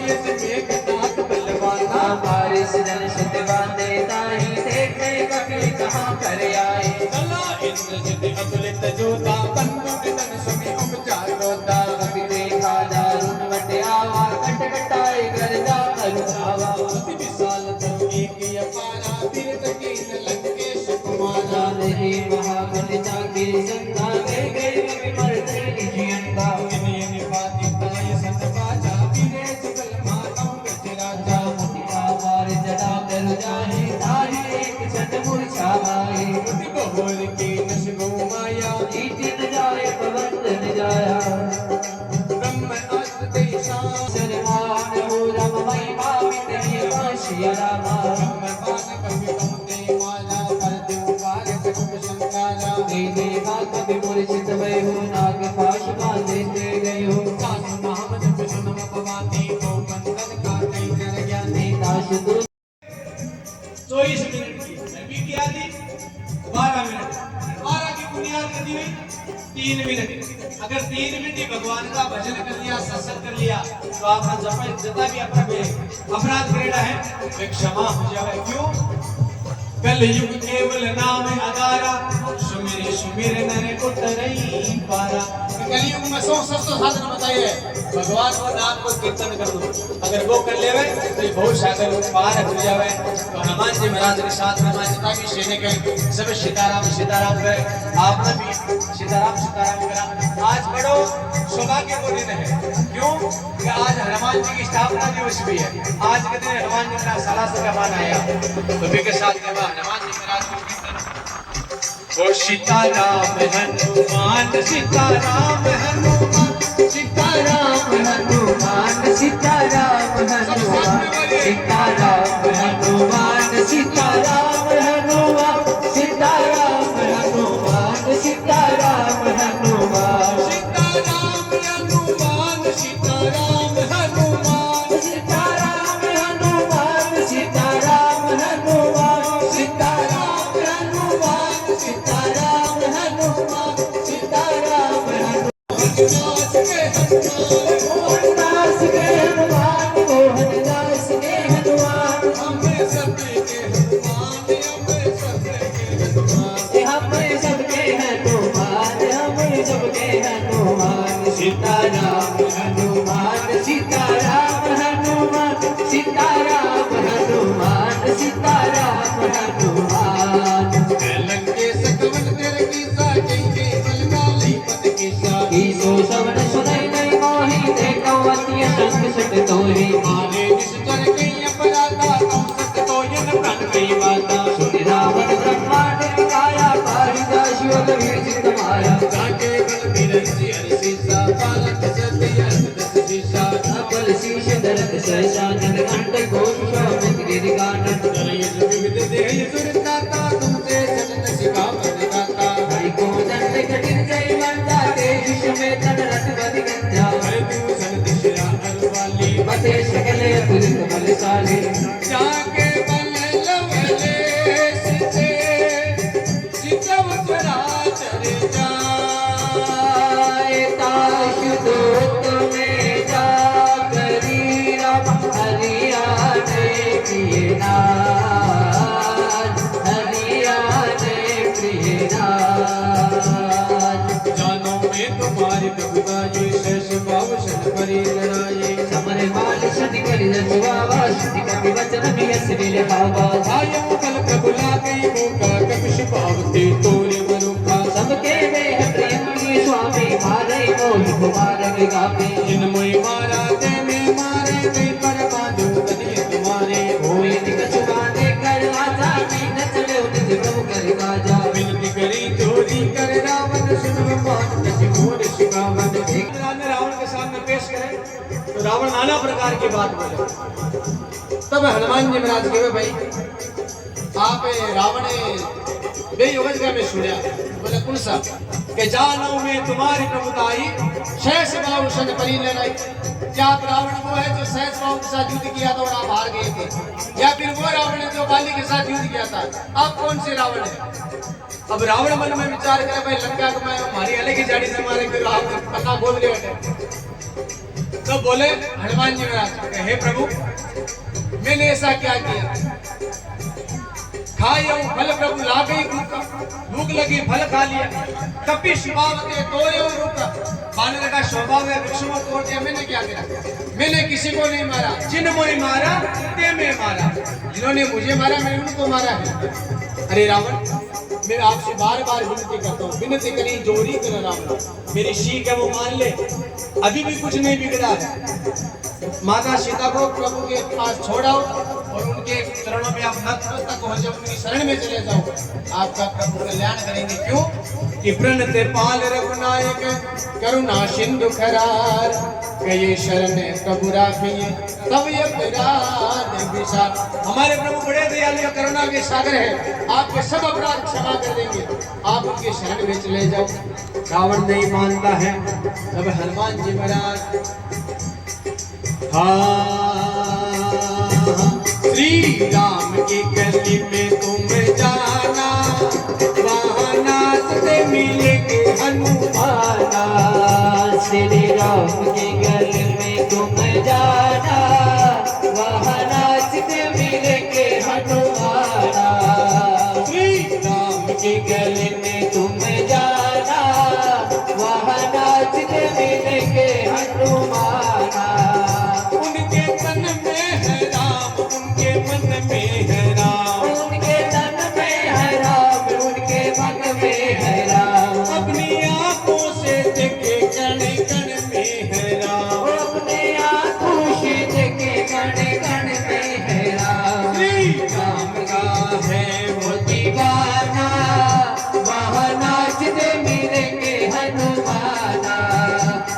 ये मेघनाथ बलवाना हमारे सिरन सुत बांधे ताही देखते कभी कहाँ कर आए कला इंद्रजित अतुलित जोता बंदूक धन सुमि उपचार होता कभी देखा दारुण वट आवा कट कटाए गर्दा मरुआवा अति विशाल धनु एक अपारा तीर्थ कीन लंकेश कुमारा रहे महाबल जागे संगा गए गए कभी मरते निजियंगा इन्हीं निपाति ताय सतवाजा वीरे जुगल मानव गजराजा मार जड़ा कर जाए तारी एक छत मूर्छा आए अति बहुर की नश गौ माया जीती न जाए पवंत न जाया ब्रह्म अस्त्र देशा शर्मान हो रम महिमा मिटरी वाशिया रामा ब्रह्म पान कवि कमते माया पर देव कारक रूप संकारा गई देखा कभी मूर्छित भय हो नाग पाश बांधते गए हो सासु नाम जप सुनम पवाती को बंधन का कई कर ज्ञानी दास दो 24 मिनट की नबी की आदि 12 मिनट 12 की बुनियाद कर दी हुई 3 मिनट अगर 3 मिनट ही भगवान का भजन कर लिया सत्संग कर लिया तो आपका जितना भी अपराध करेगा है वे क्षमा हो जाए क्यों कल युग केवल नाम अगारा सुमिर सुमिर नर उतरई पारा कलयुग में 100 साधन बताइए भगवान को नाम को कीर्तन कर दो अगर वो कर लेवे तो ये बहुत सागर पार हो जावे तो हनुमान जी महाराज के साथ हनुमान जितना भी सेने के सब सीताराम सीताराम करे आपने भी सीताराम सीताराम करा आज बड़ो सौभाग्य को दिन है क्यों कि आज हनुमान जी की स्थापना दिवस भी है आज के दिन हनुमान जी का साला से कमान आया तो भी के साथ में हनुमान जी महाराज को कीर्तन ओ सीताराम हनुमान सीताराम हनुमान सीताराम हनुमान सीताराम हनुमान सीताराम हनुमान सीताराम हनुमान सीताराम हनुमान सीताराम हनुमान सीताराम हनुमान सीताराम हनुमान सीताराम हनुमान सीताराम हनुमान सीताराम हनुमान सीताराम हनुमान सीताराम मोहनदास के हनुमान मोहनदास के हनुमान हमें सबके हनुमान हमें सबके हनुमान हम सबके हनुमान सीताराम हनुमान सीताराम हनुमान सीताराम हनुमान सीताराम हनुमान लंकेश कवन तेरे किस्सा कहीं बलगाली पद किस्सा ईसो सबन सुनाई नहीं मोही देखो अतिय संग सट तोही मारे निश्चर कहीं अपराधा तुम सत तो यन प्राण कई बाता सुनि रावण ब्रह्मांड काया पारिजा शिव वीर चित माया जाके बल बिरंसी हरि सीसा पालक सत्य अर्थ दस सीसा अबल शीश दरत सहसा जन कंठ घोष शामित गिरिगानन दलयज विविध देह सुरताता तुमसे जनन सिखा बदताता हरि को दंड कठिन जय बंदा तेज में तन रथ बदि गंजा हर तू सन दिशा अरवाली बते सकले तुलित बलशाली जाके बल लवले सिते जितव चराचर जाए ताश दूत में जा करी राम हरियाणे प्रिय नाथ हरियाणे प्रिय नाथ जानो में तुम्हारी प्रभुता ये शेष भाव शन परी लड़ाई समर बाल शनि करि रसवावा शनि कपि वचन बियस मिले भावा आयो कल प्रभुला गई भूखा कपिश पावती तोरे मरुखा सबके देह प्रेम की स्वामी मारे मोहि कुमार विगामी जिन मोई मारा ते में मारे गई पर बांधो कदिय तुम्हारे होई निकचुवाने कर आजा मीन चले निज प्रभु कर गाजा विनती करी चोरी कर रावण सुन मान कछि घोर शिकावन रावण के सामने पेश करे तो रावण नाना प्रकार की बात बोले तब हनुमान जी महाराज कहे भाई आप रावण बेयुगज में सुनिया बोले कौन सा के जानो में तुम्हारी प्रभुताई शेष बाहु सन परी लड़ाई क्या आप रावण वो है जो शेष बाहु के साथ युद्ध किया था और आप हार गए थे या फिर वो रावण है जो बाली के साथ युद्ध किया था आप कौन से रावण है अब रावण मन में विचार करे भाई लंका को मैं हमारी अलग ही जाड़ी से मारे फिर आप पता बोल रहे तो बोले हनुमान जी महाराज, हे प्रभु मैंने ऐसा क्या किया? खाए फल प्रभु ला गई भूख लगी फल खा लिया। कपि स्वभावते तोड़े रूप, बानर का स्वभाव है वृक्षों को तोड़ दिया। मैंने क्या किया? मैंने किसी को नहीं मारा, जिन मोई मारा ते मैं मारा। जिन्होंने मुझे मारा मैंने उनको मारा है। अरे रावण, मैं आपसे बार बार विनती करता हूँ, विनती करी जोरी कर रावण, मेरी शीख है वो मान ले, अभी भी कुछ नहीं बिगड़ा है। माता सीता को प्रभु के पास छोड़ाओ और उनके चरणों में आप नतमस्तक हो जाओ, उनकी शरण में चले जाओ, आपका प्रभु कल्याण करेंगे। क्यों कि प्रणते पाल रघुनायक करुणा सिंधु खरार, गए शरण प्रभु राखिए तब ये अपराध विशाल। हमारे प्रभु बड़े दयालु करुणा के सागर है, आपके सब अपराध क्षमा कर देंगे, आप उनके शरण में चले जाओ। रावण नहीं मानता है। तब हनुमान जी महाराज श्री राम की गली में तुम जाना, वहाँ नाचते मिलेंगे हनुमाना। श्री राम की गली में तुम जाना, वहाँ नाचते मिलेंगे हनुमाना। श्री राम की गली में तुम जाना, वहाँ नाचते मिलेंगे हनुमाना। उनके तन में है राम, उनके मन में है राम, उनके तन में है राम, उनके मन में है राम। अपनी आंखों से देखे कण कण में है राम, अपने आँखों से देखे कण कण में है राम। श्री राम का है वो दीवाना, वहाँ नाचते मिलेंगे हनुमाना।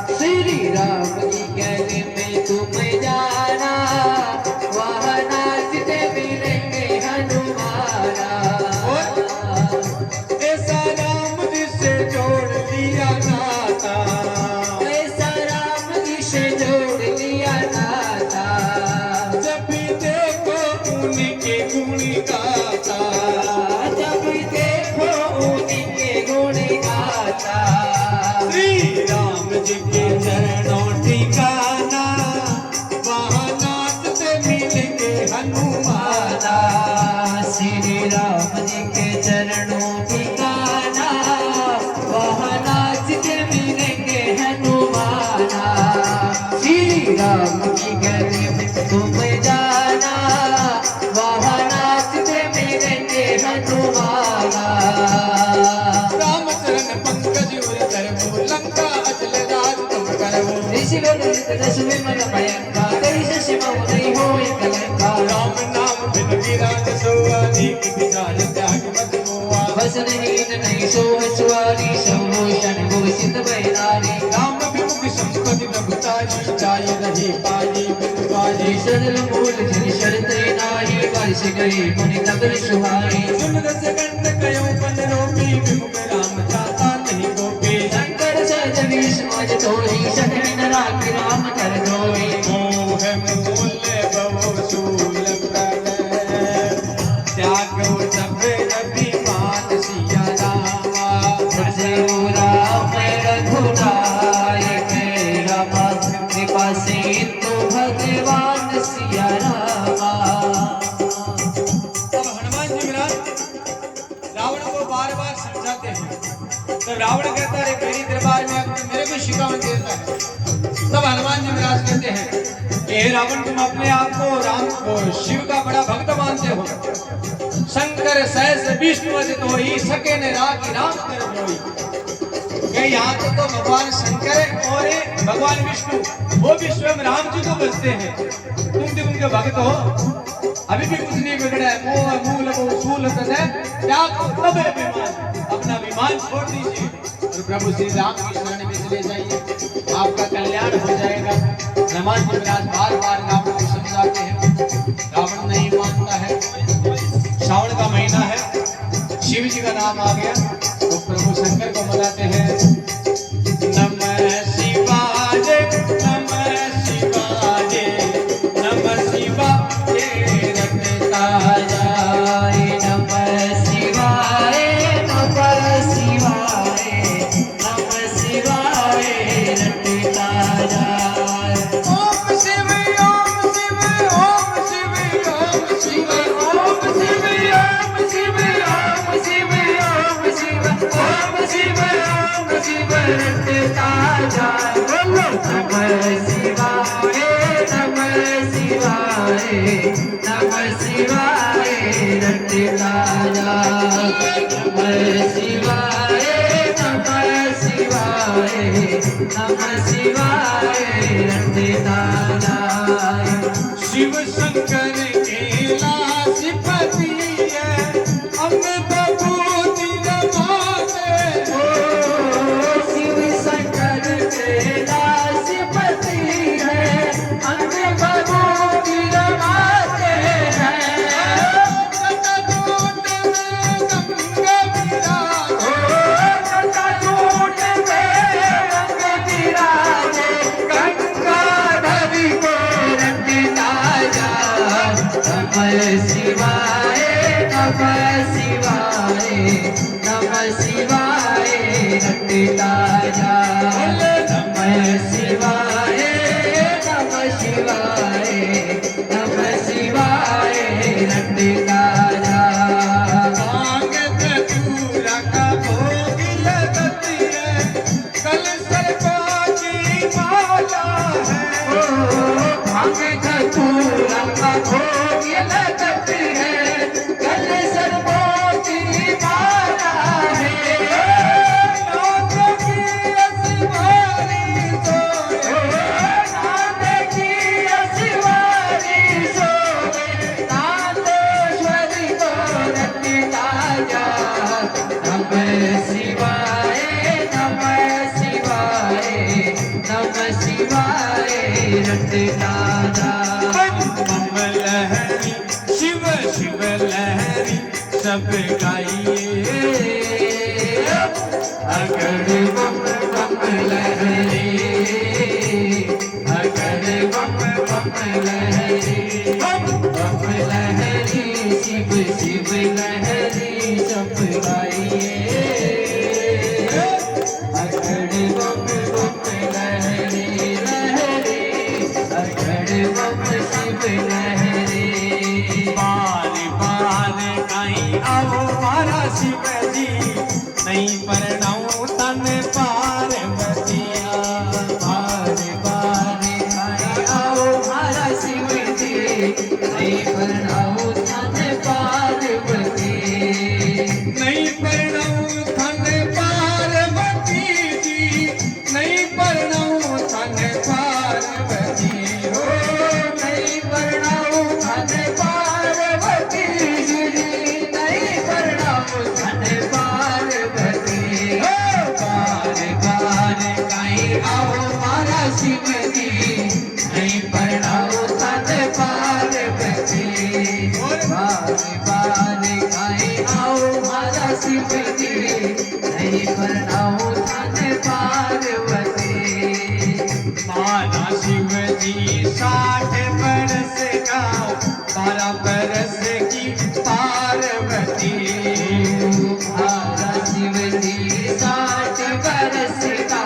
श्री राम की गली में तुम जाना, वहाँ नाचते मिलेंगे हनुमाना। ऐसा राम जी से जोड़ लिया नाता, ऐसा राम जी से जोड़ लिया नाता। जब भी देखो उनके गुण गाता, जब देखो उनके गुण गाता। श्री राम जी के चरणों ठिकाना, वहाँ नाचते मिलेंगे हनुमाना। श्री राम जी के चरणों की गाना, वहाँ नाचते मिलेंगे हनुमाना। श्री राम की गली में तुम जाना, वहाँ नाचते मिलेंगे हनुमाना। राम चरण पंकज उर धरमो, लंका अचल राज तुम करवो। ऋषि वदनित दश विमल भयंका, तेईस सिमौ नहीं होय कलंका। राम नाम बिन विराज सोआ, नीक विचार त्याग मत मोआ। वसनहीन नहीं सोह सुवारी, संभूषण भूषित बैरारी। राम विमुख संपत्ति प्रभुताई, जाय रही पाई बिन पाई। सदल मूल जन शरते नाही, वर्ष गई मुनि नगर सुहाई। सुन रस कंठ कयो पन रोपी, विमुख राम चाता नहीं गोपी। शंकर सहज विष मज तोहि, सहिन राख राम कर धोहि। मोह मूल्य बहु शूल प्रद, त्यागो सब अभिमान सिया रामा। तुझे राम रघुनायक रामा, कृपा सिंधु भगवान सिया रामा। अब हनुमान जी महाराज रावण को बार बार समझाते हैं, तो रावण कहता है मेरी दरबार में अब मेरे को शिकायत देता है। तब हनुमान जी महाराज कहते हैं कि हे रावण, तुम अपने आप को राम को शिव का बड़ा भक्त मानते हो। शंकर सहस विष्णु अजित होई, सके ने राखी राम कर जोई। कि यहाँ तो भगवान शंकर और भगवान विष्णु वो भी स्वयं राम जी को बचते हैं, तुम भी उनके भक्त हो, अभी भी कुछ नहीं बिगड़ा है। मोह मूल वो सूल तने त्याग तब अभिमान, अपना अभिमान छोड़ दीजिए और प्रभु श्री राम की शरण में चले जाइए, आपका कल्याण हो जाएगा। हनुमान जी महाराज बार बार रावण को समझाते हैं, रावण नहीं मानता है। श्रावण का महीना है, शिव जी का नाम आ गया तो प्रभु शंकर को मनाते हैं। नमः शिवाय, नमः शिवाय, नमः शिवाय रटता जाए। नमः शिवाय, नमः शिवाय, नमः शिवाय रटता जाए। नमः शिवाय नमः शिवाय नमः शिवाय रटताय शिव शंकर कैलाशपति है अमृत बूटी रमाते ओ शिव शंकर कैलाशपति है अमृत बूटी रमाते हैं जटाजूट में गंगा विराजे जटाजूट में रंग विराजे गंगाधर को रटताया नमः शिवाय नमः शिवाय नमः शिवाय रटताया नमः शिवाय नमः शिवाय नमः शिवाय रटताया भांग धतूरा का भोग लगती है कल सरपाची माला है भांग धतूरा का भोग लगत है कल सर्वों की माला है नाथ की असवारी सोए नाथ की असवारी सोए नाथेश्वरी को रटताया नमः शिवाय नमः शिवाय नमः शिवाय रटताया बम लहरी शिव शिव लहरी सब गाइए अगर बम बम लहरी अगर बम बम लहरी बम लहरी शिव शिव लहरी सब गाइए अगर बम बम लहरी लहरी अगर बम शिव लहरी बार बार गाई आओ मारा शिव जी नहीं परनाऊ तन पार्वतिया बार बार खाए आओ मारा शिव जी नहीं परनाऊ धन पार्वती नहीं परनाऊ तन पार्वती जी नहीं परनाऊ तन पार्वती ओ नहीं परनाऊ धन पार्वती जी नहीं परनाऊ धन पार्वती बार बार खाए आओ मारा शिव जी नहीं परनाऊ धन पार्वती बार बार खाए आओ मारा शिव जी नहीं परनाऊ धन पार्वती माना शिव जी 60 बरस का 12 बरस की पार्वती मारा शिव जी 60 बरस का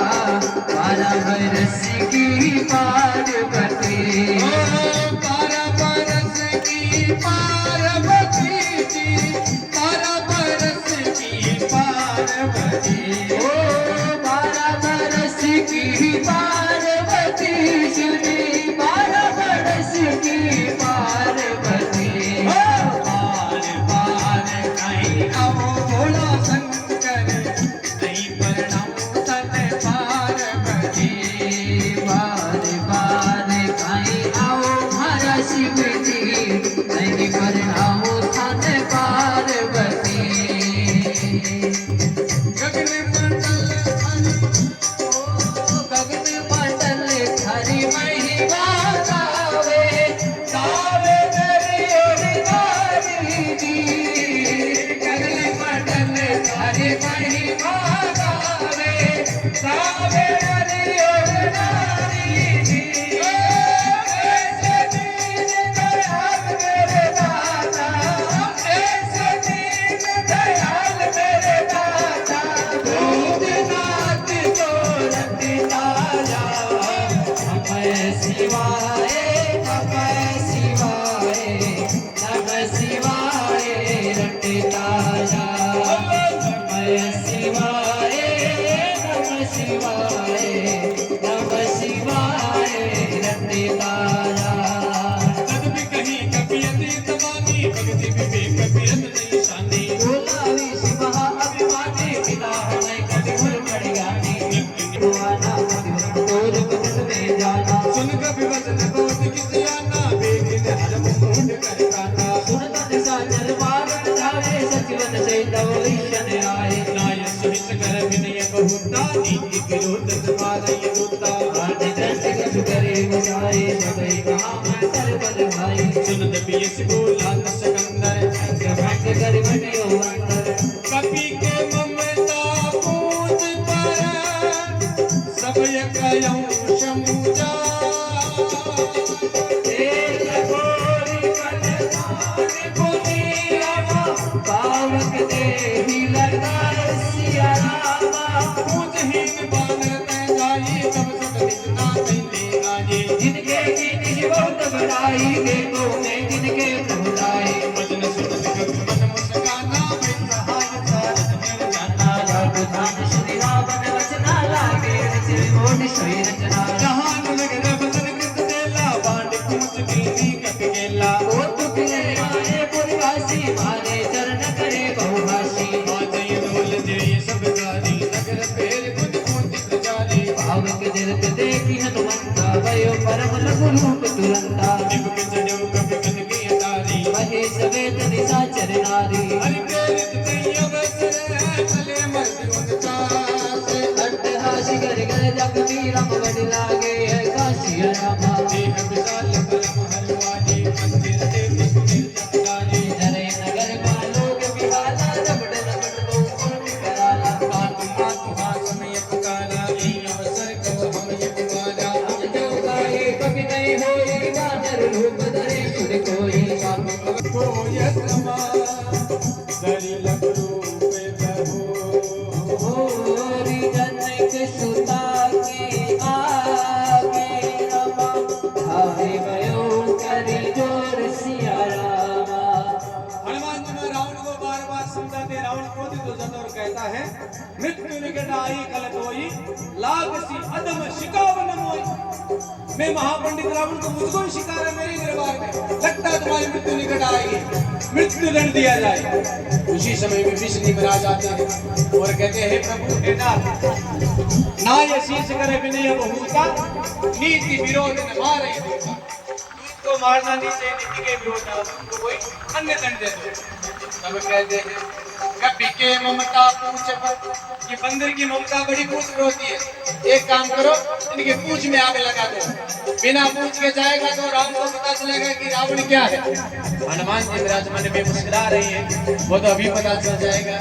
12 बरस की पार्वती 12 बरस की पार्वती जी 12 बरस की पार्वती ओ 12 बरस की पार्वती सुनी 12 बरस की पार्वती बार बार कहीं आओ भोला शंकर नहीं परनाऊ तन पार्वती बार बार खाए आओ मारा शिव जी नहीं परनाऊ धन पार्वती गगन मंडल गगन मंडल हरि महिमा गावे गावे मेरी और नारी जी गगन मंडल हरि महिमा गावे गावे मेरी और नारी जी ऐसे दीन दयाल मेरे दाता ऐसे दीन दयाल मेरे दाता भूतनाथ को रटताया नमः शिवाय नमः शिवाय नमः शिवाय रटताया नमः शिवाय नमः शिवाय तव ईशन आए नाय सहित कर विनय बहुता नीति विरोध तुम्हारा ये दूता आदि दर्श कछु करे गुसाए सबे कहा मैं कर बल भाई सुनत बियस बोला सकंदर भक्त कर बनियो अंतर कपि के ममता पूज पर सब कयं समुजा पावक देहि लगाए सिया रामा पूजहीन बानर तै जाई तब सब निजना कैले आजे जिनके की निज बहुत बड़ाई देखो मैं जिनके प्रभुलाई वचन सुनत कपि मन मुस्काना मैं सहाय सारथ मेर जाना राम श्री रावण वचना लागे श्री मोहि सोई रचना जहान लग बदन कृत देला बांड पूछ कीनी कप गेला ओ तुक आए पुरवासी मारे चरण करे बहुभाषी बाजय ढोल जय सब गारी नगर पेर खुद पूज प्रचारी पावक जरत देखी हनुमंता भयो परम लघु रूप तुरंता निप चढ़ो कपि मन की तारी महेश वेद निशाचर नारी हरि प्रेरित कई अवसर चले मर्त्युन चास अट्टहासी कर कर जग मीरम बड़ लागे है काशी रामा देह विशाल परम हरवाजी मंदिर देवी कुटीर चंदारी नरे नगर का लोग बिहाला रबड़ रबड़ दो उन कराला मातु मातु हा समय पुकारा ई अवसर को हम ये पुकारा हम जो गाए कभी नहीं होई वानर रूप धरे सुर कोई स्वामी को यत्रमा दरि लग रूपे प्रभु होरी जनक सुता के आगे रमा हाय भयो करी जोर सिया रामा हनुमान जी ने रावण को बार-बार समझाते रावण क्रोधित हो जाता और कहता है मृत्यु निकट आई कल कोई लाग सी अदम शिकावन मोई मैं महापंडित रावण को मुझको ही शिकार है मेरे दरबार में लगता है तुम्हारी मृत्यु निकट आएगी मृत्यु दंड दिया जाए उसी समय में विष्णु महाराज आते हैं और कहते हैं प्रभु हे नाथ ना ये शीश करे विनय बहुता नीति विरोध न मारे दूता को मारना नहीं चाहिए नीति के विरोध में उनको कोई अन्य दंड दे दो तब कहते हैं कपि के ममता पूछ पर ये बंदर की ममता बड़ी पूछ होती है एक काम करो इनके पूछ में आग लगा दो बिना पूछ के जाएगा तो राम को पता चलेगा कि रावण क्या है हनुमान जी महाराज मन में मुस्कुरा रही है वो तो अभी पता चल जाएगा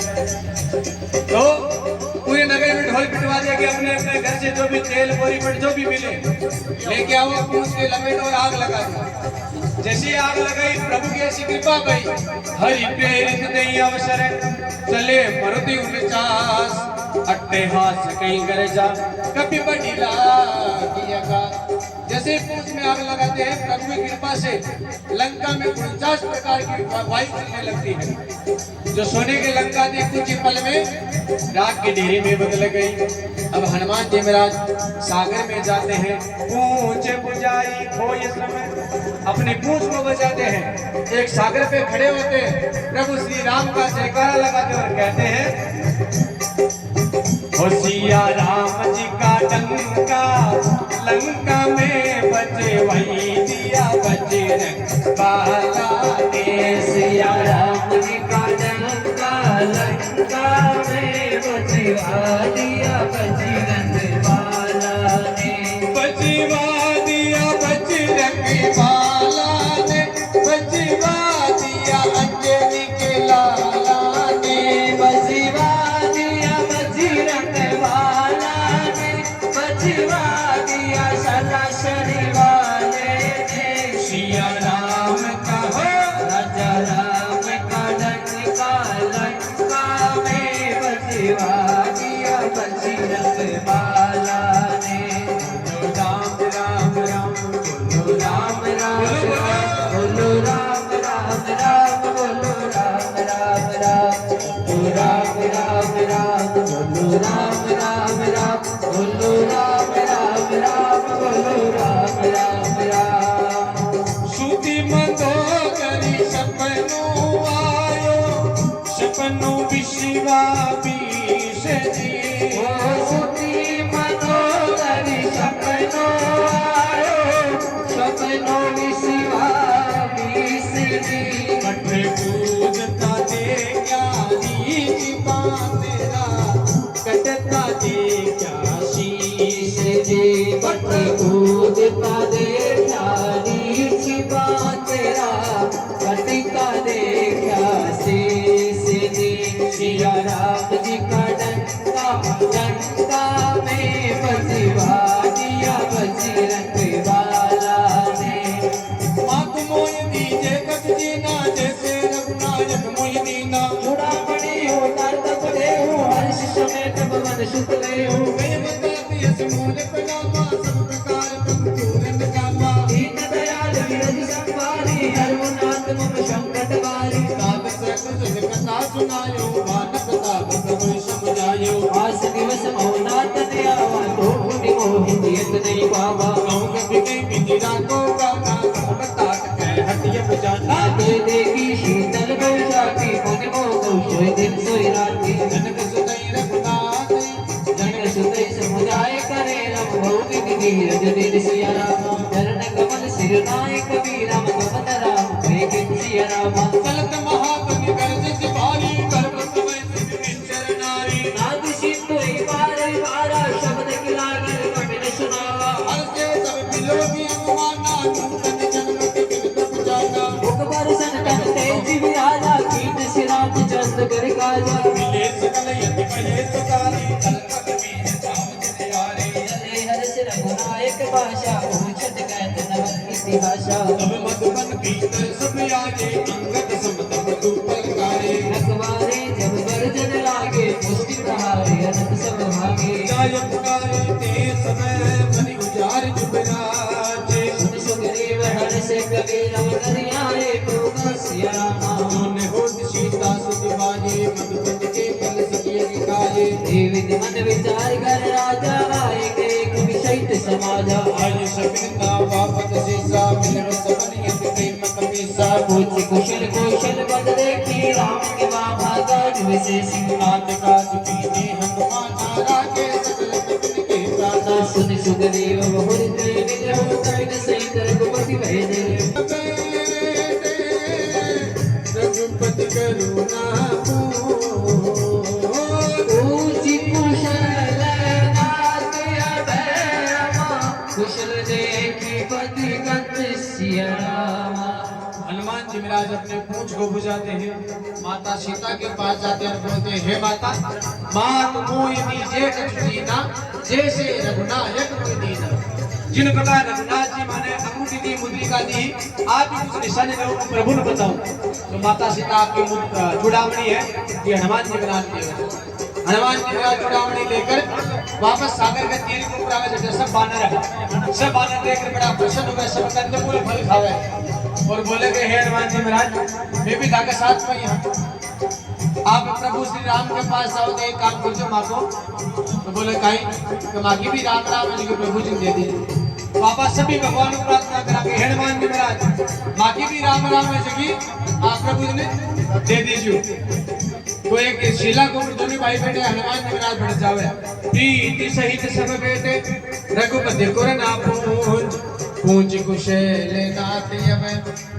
तो पूरे नगर में ढोल पिटवा दिया कि अपने अपने घर से जो भी तेल बोरी पर जो भी मिले लेके आओ पूछ के लपेट और आग लगा दो जैसे आग लगाई प्रभु की ऐसी कृपा भई हरि प्रेरित नहीं अवसर चले मरुति 49 अट्टहास कहीं कर जा कभी बड़ी लागिएगा जैसे पूछ में आग लगाते हैं प्रभु की कृपा से लंका में 49 प्रकार की वायु चलने लगती है जो सोने की लंका थी कुछ ही पल में राख के ढेरे में बदल गई अब हनुमान जी महाराज सागर में जाते हैं पूछ बुझाई खोए समय अपनी पूछ को बचाते हैं एक सागर पे खड़े होते हैं प्रभु श्री राम का जयकारा लगाते और कहते हैं ओ सिया राम जी का डंका लंका में बचे वही दिया बजरंग बाला ने सिया राम जी का डंका लंका में बजवा दिया बजरंग बाला ने बजवा दिया बजरंग बाला ने बजवा दिया अंजनी के लाला ने बजवा दिया बजरंग बाला ने बजवा दिया सलाशरी वाले ने सिया राम का हो राजा राम का डंका लंका में बजवा दिया बजरंग बाला ने राम राम राम बोलो राम राम राम बोलो राम राम राम बोलो राम राम राम बोलो राम राम राम बोलो राम राम राम बोलो राम राम राम बोलो राम राम राम सुधी मतो करी सपनो आयो सपनो विशिवा बीस जी ओ सुती मनोहरी सपनो आयो सपनो विशिवा बीसरी कठे पूजता दे ज्ञानी तेरा कटता देखा शीश दे बटी कूदता देखा रीछ बात तेरा कटता देखा शीश दे सिया राम जी का डंका में बजवा दिया बजरंग वाला ने मात मोय दीजे कट जीना जैसे रघुनायक मोय दीना जुड़ा पड़े हो दर्द पड़े हो हर्ष समेत भवन शुक्ले हो मैं बताती यस मूल पनामा सब प्रकार तुम पूरन कामा दीन दयाल विरज संवारी हरनाथ मम संकट वारी ताप सत जग कथा सुनायो मानक ताप प्रभु समझायो आस दिवस मौनाथ ने आवा तो मुनि मोहित यत नहीं पावा कहूँ कभी कहीं बिजरा को गाना बताट कह हटिय बजाना दे देगी शीतल बैसाखी मुनि मोह सोई दिन सोई राती जनक सुतई रघुनाथ जनक सुतई समुदाय करे रम भौति धीरज दिन सिया राम चरण कमल सिर नायक वीरम कमल राम लेकिन सिया राम चलत महाबली गर्ज सिपाही गर्भ समय निश्चर नारी नाद सिंधु बारा शब्द किला कर कठिन सुनावा हर से सब बिलोगी अनुमाना नूतन जन्म के गिरत जाना मुख पर संतन तेज विराजा कीट सिराज चंद कर काजा मिले सकल यति कहे सुकारी कलकत बीज सावज दियारे चले हर सिर गुनायक भाषा पूछत कहत नवल इतिहासा तब मधुबन भीतर सब आए अंगद समत मधु पलकारे रखवारे जब गर्जन लागे मुष्टि प्रहारे अनंत सब भागे जाय पुकारे ते समय बनि उजार जुबराजे सुन सुग्रीव हर से कबीर करियाए तो सिया रामा जोने होत सीता सुत बाजे मधुबन के कल सकिय काये देवी मन विचार कर राजा आए के एक विषय समाजा आज सबिंदा वापत सीसा मिलन सबन यत प्रेम कपीसा पूछ कुशल कौशल बद देखी राम के बाबा गाज विशेष नाथ काज कीने हनुमान राखे सकल कपिन के प्राता सुन सुग्रीव बहुर तेज हो कपिन सहित रघुपति भेजे रघुपति करुणा पूछ कुशल नाथ अभयमा कुशल देखी पति गत सिया रामा हनुमान जी महाराज अपने पूंछ को बुझाते हैं माता सीता के पास जाते हैं और बोलते हैं हे माता मात मोय दीजे कछुदीना जैसे रघुनायक मोय दीना जिन प्रकार रघुनाथ जी माने अंगूठी दी मुद्रिका दी आप ही कुछ निशानी दो प्रभु ने बताओ तो माता सीता आपकी चूड़ामणि है ये हनुमान जी महाराज की है हनुमान जी महाराज चूड़ामणि लेकर वापस सागर के तीर के ऊपर आगे जैसे सब बानर है सब बानर देखकर बड़ा प्रसन्न हुए सब कंदमूल फल खावे और बोले कि हे हनुमान जी महाराज मैं भी धागे साथ में ही हूँ आप प्रभु श्री राम के पास आओ तो एक काम कर जो माँ को तो बोले कहीं तो माँ की भी राम राम जी को प्रभु जी दे दीजिए पापा सभी भगवान को प्रार्थना करा कि हे हनुमान जी महाराज माँ की भी राम राम है जगी आप प्रभु जी ने दे दीजिए तो एक शीला को दोनों भाई बेटे हनुमान जी महाराज बढ़ जावे प्रीति सहित सब बेटे रघुपति को ना पूंज कुशल नाथ अब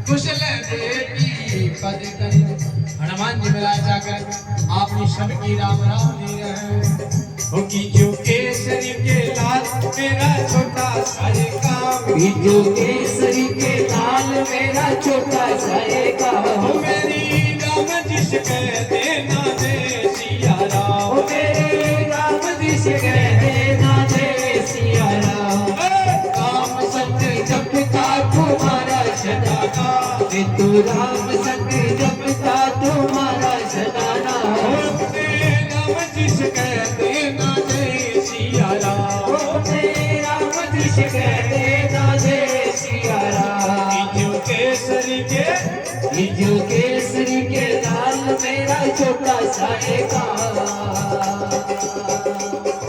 कुशल देती पद कर हनुमान जी महाराज जाकर आपने सबकी राम राम ली रहे हो की जो केसरी के लाल मेरा छोटा सा ये काम जो केसरी के लाल मेरा छोटा सा ये काम हो मेरी राम जिस कहते ना दे सिया राम ओ मेरे राम जी से कहते ना दे सिया राम काम सत्य जपता तुम्हारा सदा नाम तू राम सत्य जपता तुम्हारा सदा नाम राम जिस कहते ना दे सिया राम राम जी से कहते ना दे सिया राम जो केसरी के जो केसरी के लाल मेरा छोटा सा ये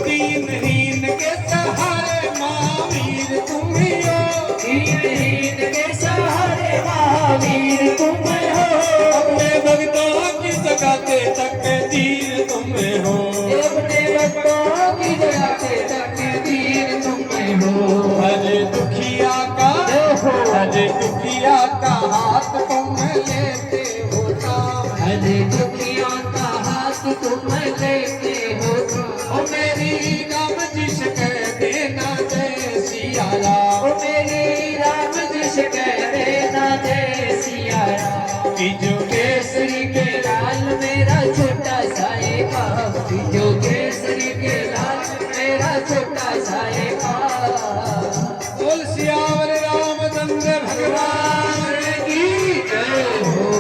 तीन हीन के सहारे महावीर तुम ही हो तीन के सहारे महावीर तुम हो अपने भक्तों की जगाते तक तीर तुम हो अपने भक्तों की जगाते तक तीर तुम हो अरे दुखिया का अरे दुखिया का हाथ तुम लेते हो नाम अरे दुखियों का हाथ तुम बीजो केसरी के लाल मेरा छोटा सा एक पाँव, बीजो केसरी के लाल मेरा छोटा सा एक पाँव। बोल सियावर रामचंद्र भगवान की जय हो।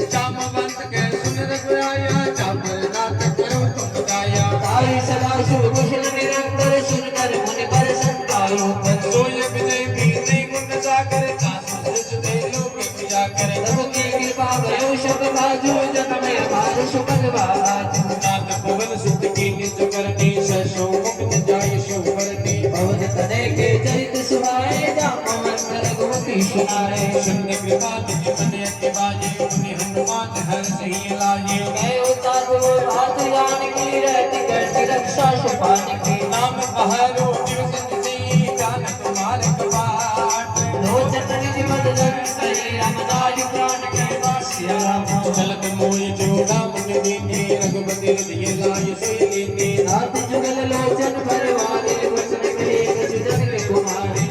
जामवंत के सुन रघुराया, जामनाथ करो तुम गाया। ताई सदा शुभ कुशल निरंतर सुनकर मुनि पर संतायो पर। सोय विजय कीर्ति गुण सागर, कासु सृज दे लोक उजागर। प्रभु की कृपा भयो शब बाजू, जनमय बाल सुपल बाजू। नाथ पवन सुत की निज करनी, ससो मुक्त जाय शोभरनी। पवन तनय के चरित सुहाए, जामवंत रघुपति सुनाए। शून्य कृपा निज मन अति बाजे, मुनि हनुमान हर्ष ही लाजे। मैं उतार वो बात जान की, रहती करती रक्षा सुपान की। नाम बहारो दिवस निसी, जान तुम्हारे कपाट। लोचन निधि मद जन करी, रामदास प्राण के वास्य राम। चलत मोहि जो राम दीनी, रघुपति हृदय लाय सोई दीनी। नाथ जुगल लोचन भरवाले, वचन कहे कछु जन के कुमारे।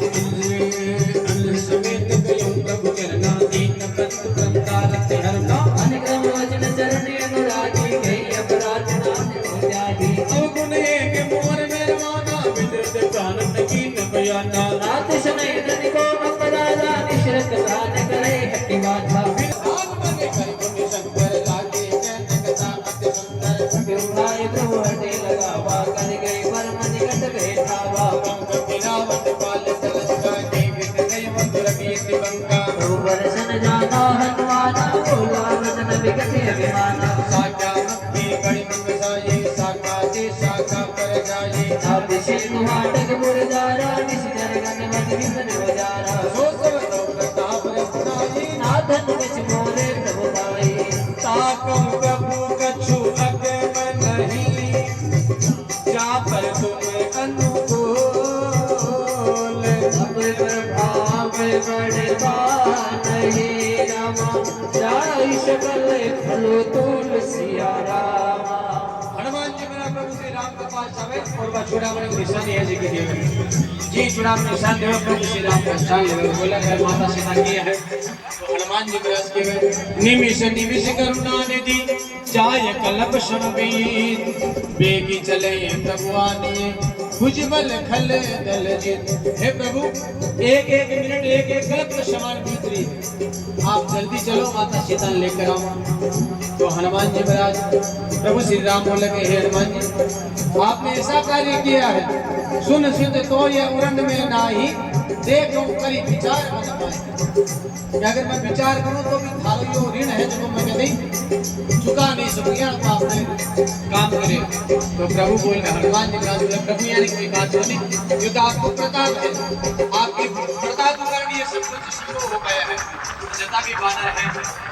अन्न समेत गयो प्रभु चरना, दीन बंधु प्रंतारत हरना। अनुक्रम वचन चरण अनुरागी, गई अपराध नाम को त्यागी। अवगुण एक मोर मेर माना, विदृत प्राण कीन बयाना। नाथ समय धन को अपराधा, निश्रत प्राण करे हटि बाधा। आग बने कर गुण शंकर लागे, जैन कथा अति सुंदर। विरुणाय प्रभु हटे लगावा, कर गए परम निकट बैठावा। पंख बिरावत पाल तलत गाजे, विद गय मधुर बीत बंका। प्रभु बरसन जाना हनुमाना, बोला वचन विगत अभिमाना। साचा मक्खी बड़ी मंगसाई, साका ते साका पर जाई। अभिषेक वाटक मुरझारा, निश्चर गण मत विघ्न बजारा। सो सब लोग प्रताप रघुनाई, नाथन बिच मोरे प्रभु पाई। ताकम प्रभु कछु अगम नहीं, जा पर तुम अनुकूल। अब प्रभाव बड़े नहीं रामा, जाई सकल फलो तुलसिया रामा। हनुमान जी मेरा प्रभु श्री राम के पास आवे और वह चूड़ामणि को निशान है जी के देवे। जी चूड़ामणि निशान देवे प्रभु श्री राम का निशान लेवे। बोला घर माता सीता किया है तो हनुमान जी विराज के वे। निमिष निमिष करुणा निधि, जाय कलप संबीत। बेगी चले प्रभु आनिए, भुजबल खल दल जित। हे प्रभु एक एक मिनट एक एक कल्प के समान बीत रही है, आप जल्दी चलो माता सीता लेकर आओ। तो हनुमान जी महाराज प्रभु श्री राम बोले कि हे हनुमान जी, आपने ऐसा कार्य किया है, सुन सुन तो ये उड़न में नाही, देखो करी विचार बन पाए। अगर मैं विचार करूं तो भी थारो यो ऋण है जो मैं कभी चुका नहीं सकूंगा, तो आपने काम करे। तो प्रभु बोल रहे हनुमान जी महाराज बोले प्रभु यानी कोई बात नहीं, ये तो आपको प्रताप है, आपके प्रताप के कारण ये सब कुछ संभव हो पाया है। जता भी बानर है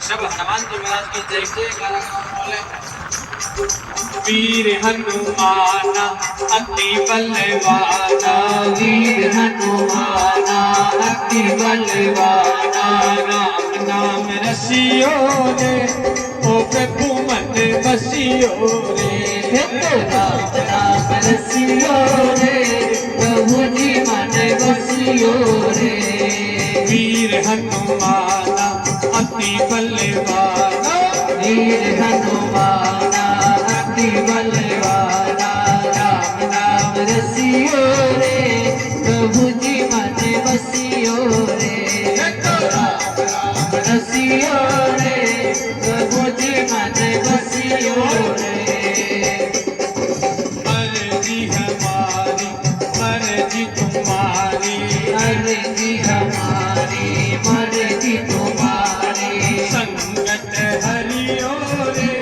सब हनुमान जी महाराज की जय जयकार बोले। वीर हनुमाना अति बलवाना, वीर हनुमाना अति बलवाना। राम नाम रसियो रे, ओ प्रभु मन बसियो रे। राम नाम रसियो रे, प्रभु जी मन बसियो रे। वीर हनुमाना अति बलवाना, वीर हनुमाना अति बलवाना। राम नाम रसियो रे, प्रभु जी मन बसियो रे। राम रसियो रे, प्रभु जी मन बसियो रे। मर्जी हमारी मर्जी तुम्हारी, मर्जी हमारी मर्जी तुम्हारी। संगत हरियो रे,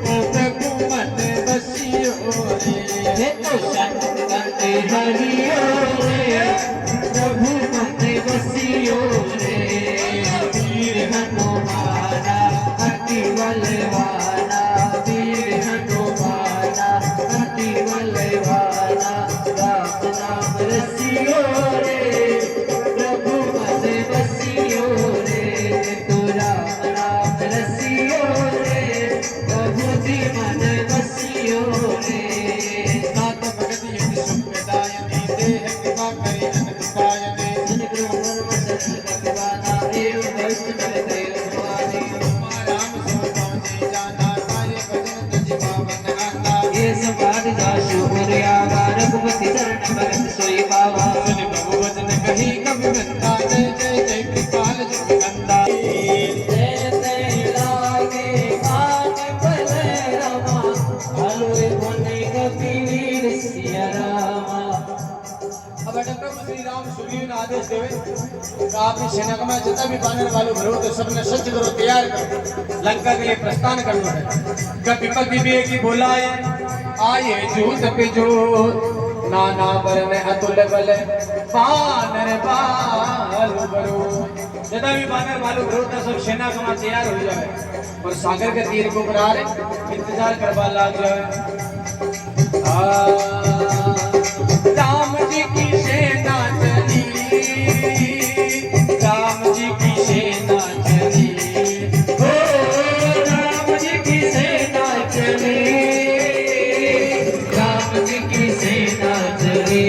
ओ प्रभु मन बसियो रे। हे तो संगत हरियो रे, प्रभु मन बसियो रे। वीर हनुमाना अति बलवाना, वीर हनुमाना अति बलवाना। राम नाम रसियो रे, प्रभु मन बसियो रे। तो राम नाम रसियो रे, प्रभु जी मन बसियो रे। नाथ भगत यदि सुख दायनी, देह कृपा करी अनंत पायने। सुन प्रभु परम सत्य भगवाना, एवं वैष्णव सुग्रीव ने आदेश देवे कि आपकी सेना का मैं जितना भी बानर वालों भरो तो सबने सज्ज करो, तैयार करो, लंका के लिए प्रस्थान करना है। कब विपत्ति भी की बोलाए आए जूत पे जूत नाना वरण अतुल बल बानर बालू बरो। जितना भी बानर वालों भरो तो सब सेना का तैयार हो जाए और सागर के तीर को किनार इंतजार करवा लाग जाए। राम जी की सेना चली, राम जी की सेना चली, हो राम जी की सेना चली, राम जी की सेना चली।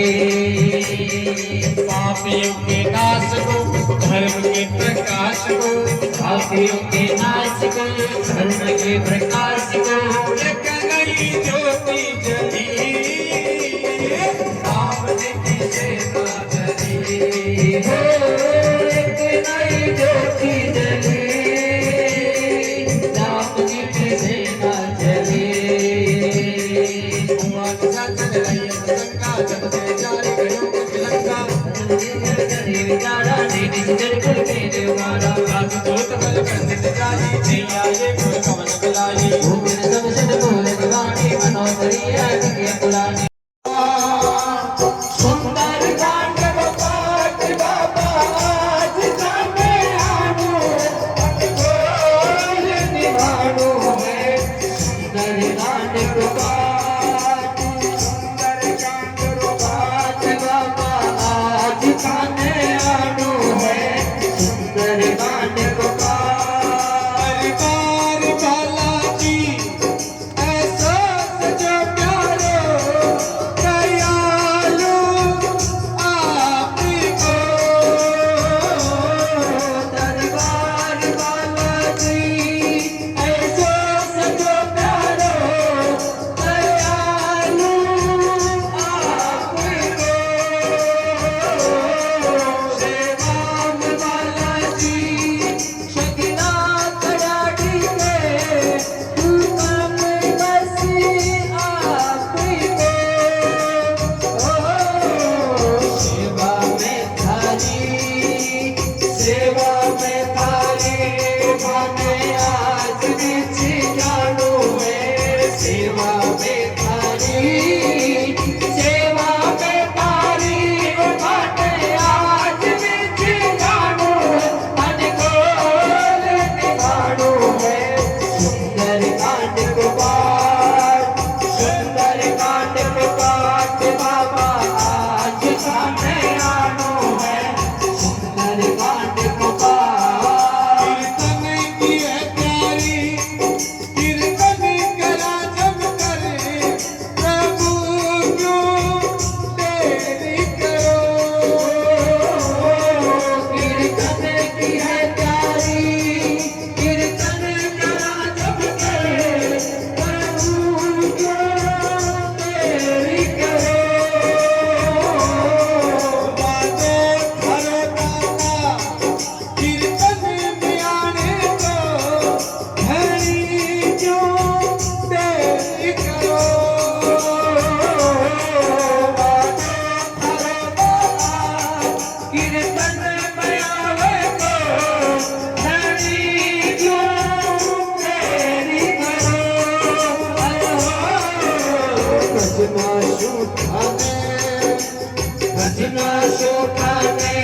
पापियों के नाश को धर्म के प्रकाश को, पापियों के नाश को धर्म के प्रकाश को, एक नई ज्योति जली, राम जी की सेना चली, हो एक नई ज्योति जली, राम जी की सेना चली। विचारा निज जर कुल के देवारा, भूमिन सब सद बोल दीवानी, मनोहरी है पुरानी। सुंदर कांड गोपाल बाबा आज जाने आनो, बोल निभानो है। सुंदर कांड गोपाल, सुंदर कांड गोपाल बाबा आज जाने आनो है। सुंदर कांड गोपाल, परिवार बालाजी ऐसा सजो प्यारो, दयालु आपको। दरबार बालाजी ऐसो सजो प्यारो, दयालु आपको। सेवाम बालाजी शकिना कराड़ी के, तू काम बसी आपको। सेवा में थारी, सेवा में थारी, माने आज बीच जानो है। सेवा में थारी, सेवा में थारी, माने आज बीच जानो है। मन खोल निभानो है। सुंदर कांड गोपाल, सुंदर कांड गोपाल बाबा आज जाने आनो है। सुंदर कांड गोपाल, कीर्तन की है प्यारी, कीर्तन करा जब करे, प्रभु क्यों देरी करो। कीर्तन की है प्यारी, कीर्तन करा जब करे, प्रभु क्यों देरी करो। बातें करो दाता, कीर्तन में आने को, घड़ी क्यों देरी करो। कीर्तन में आवे को, धनी क्यों देरी करो। भजना सुखाने, भजना सुखाने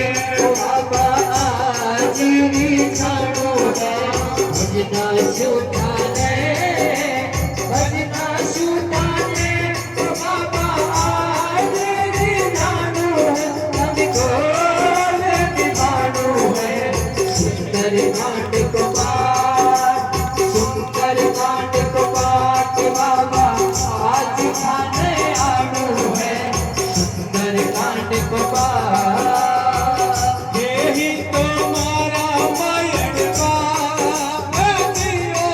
बाबा आज निछानो है। भजना सुखाने, भजना सुखाने बाबा आज निछानो है। मन खोल निभानो है। सुंदर कांड गोपाल, सुंदर कांड गोपाल बाबा आज खाने आनो है। सुंदर कांड गोपाल, यही तो मारा मायड़ का, मैं जियो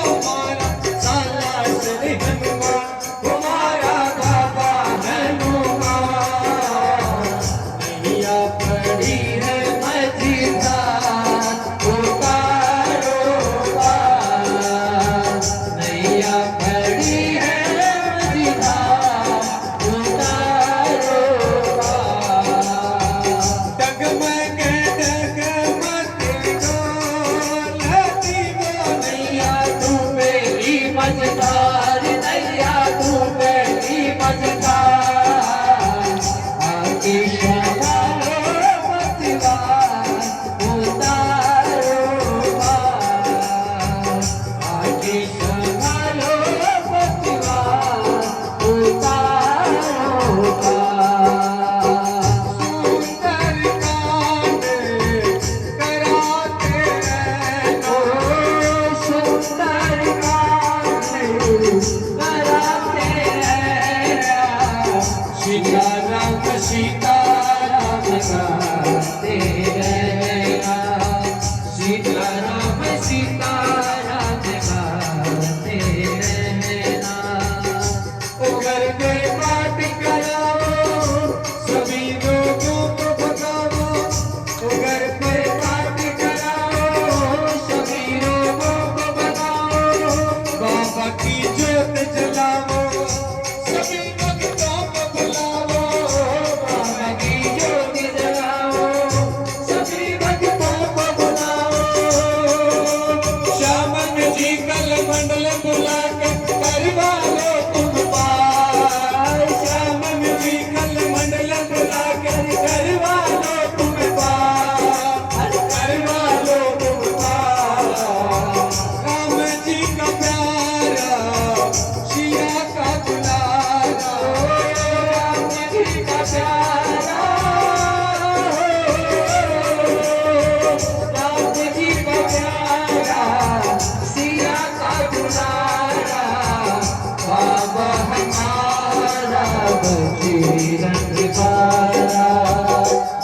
बजरंग बाला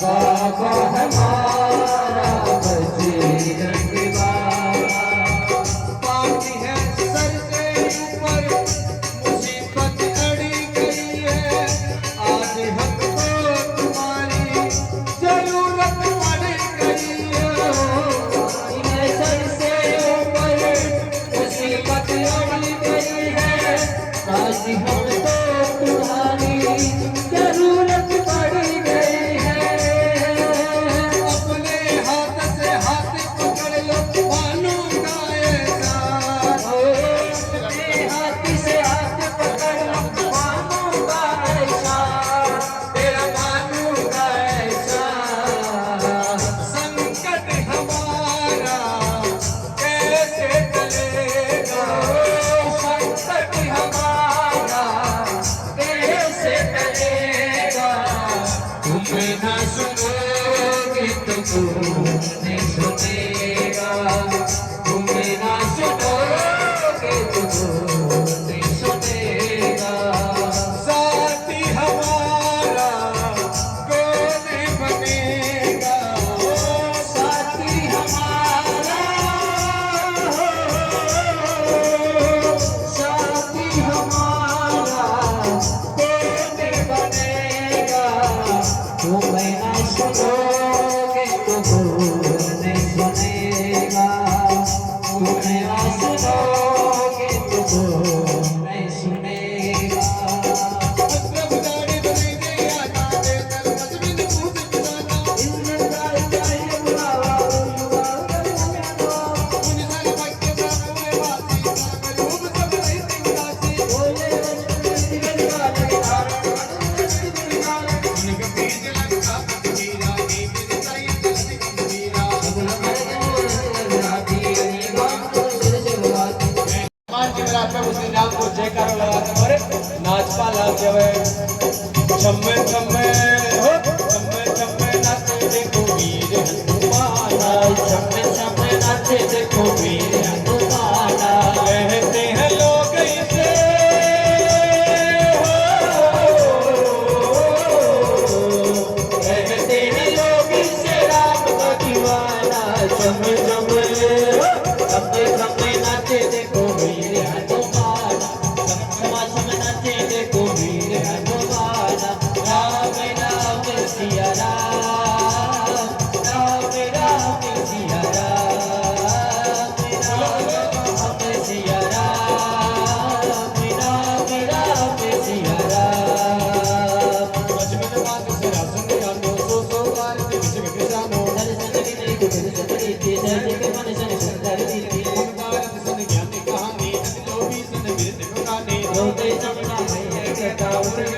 बाबा हमारा बजरंग बाला। पानी है सर से ऊपर मुसीबत अड़ी गई है, आज हमको तुम्हारी जरूरत पड़ गई है। सर से ऊपर मुसीबत अड़ गई है, आज हमको तुम्हारी जरूरत पड़ गई है। अपने हाथ से हाथ पकड़ लो मानो का ऐसा, अपने हाथ से हाथ पकड़ लो मानो का ऐसा, तेरा मानो का ऐसा। संकट हमारा कैसे टलेगा, संकट हमारा कैसे टलेगा, तुम्हें ना सुनोगे तो कौन सुनेगा, तुम्हें ना सुनोगे तो कौन सुनेगा। साथी हमारा कौन बनेगा, साथी हमारा, साथी हमारा कौन बनेगा, तुम्हें ना सुनोगे तो कौन सुनेगा, तुम्हें ना सुनोगे तो कौन सुनेगा। मतलब दाढ़ी बनी गई आना दे दर मजमिन पूछ जाना, मुनि सारे मक्के सामने वासी रूप सब नहीं दिखाती, उनके बीच लगा पतीरा नी बिरताई जल्दी गंभीरा। मान जी मेरा पे उसी नाम को जयकारो लगाते मोरे नाच पाला जवे छम्मे छम्मे हो छम्मे छम्मे नाचे देखो वीर हनुमाना, छम्मे छम्मे नाचे देखो वीर हनुमाना, कहते हैं लोग इसे कहते हैं लोग इसे राम का दीवाना। छम्मे छम्मे छम्मे छम्मे नाचे देखो वीर हनुमाना, छम्मे छम्मे नाचे देखो वीर हनुमाना। राम राम सिया राम, राम राम सिया राम, राम राम सिया राम, राम राम सिया राम। बचपन बात से रासुन जानो सो बार से बिच बिच जानो, मुमताज सुन ज्ञानी कहानी लोभी सुन वीर गाने, कोई जतन गौसी समय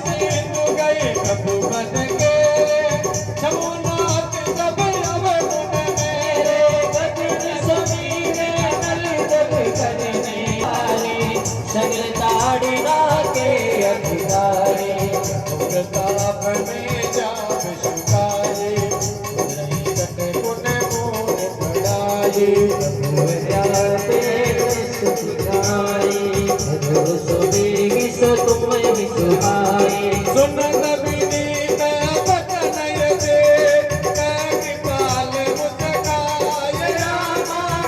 से तू गए प्रभु बन के जमुनात जब अब मुन मेरे के अधिकारी प्रताप में जाप शुकारे, नहीं कटे पुन मोर पड़ाए। सुन नबी नीत बचन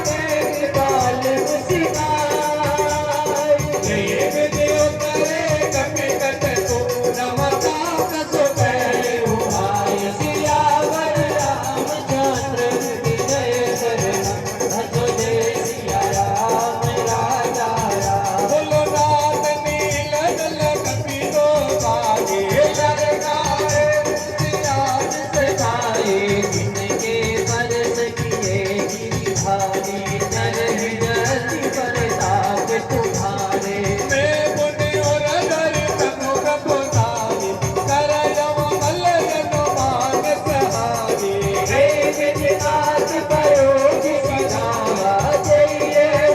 ये काल मुस्काए, देव देव करे कपि कट को नमता कसो पहले हुआए। सियावर रामचंद्र की जय शरण, भजो जय सिया राम राजा राम। बोलो नाथ नील दल कपि दो बागे, ललकारे मुस्तियात सजाए, जिनके बरस किए गिरिधारी, नर हृदय प्रताप तुम्हारे। मैं मुनि और दर प्रभु प्रभुतारी, कर यम मल जनु मान सहारे। वेद विराट पयोग सिधावा, जय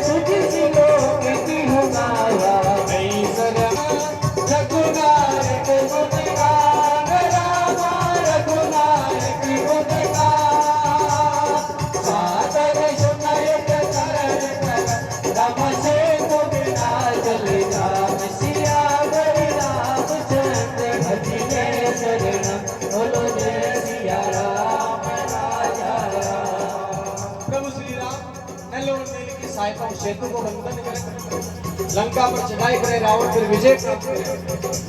सुख सिलोक की हुगावा। नहीं सरमा रघुनायक गुणगान राम सेतु को बंधन करे, लंका पर चढ़ाई करे, रावण पर विजय प्राप्त करे,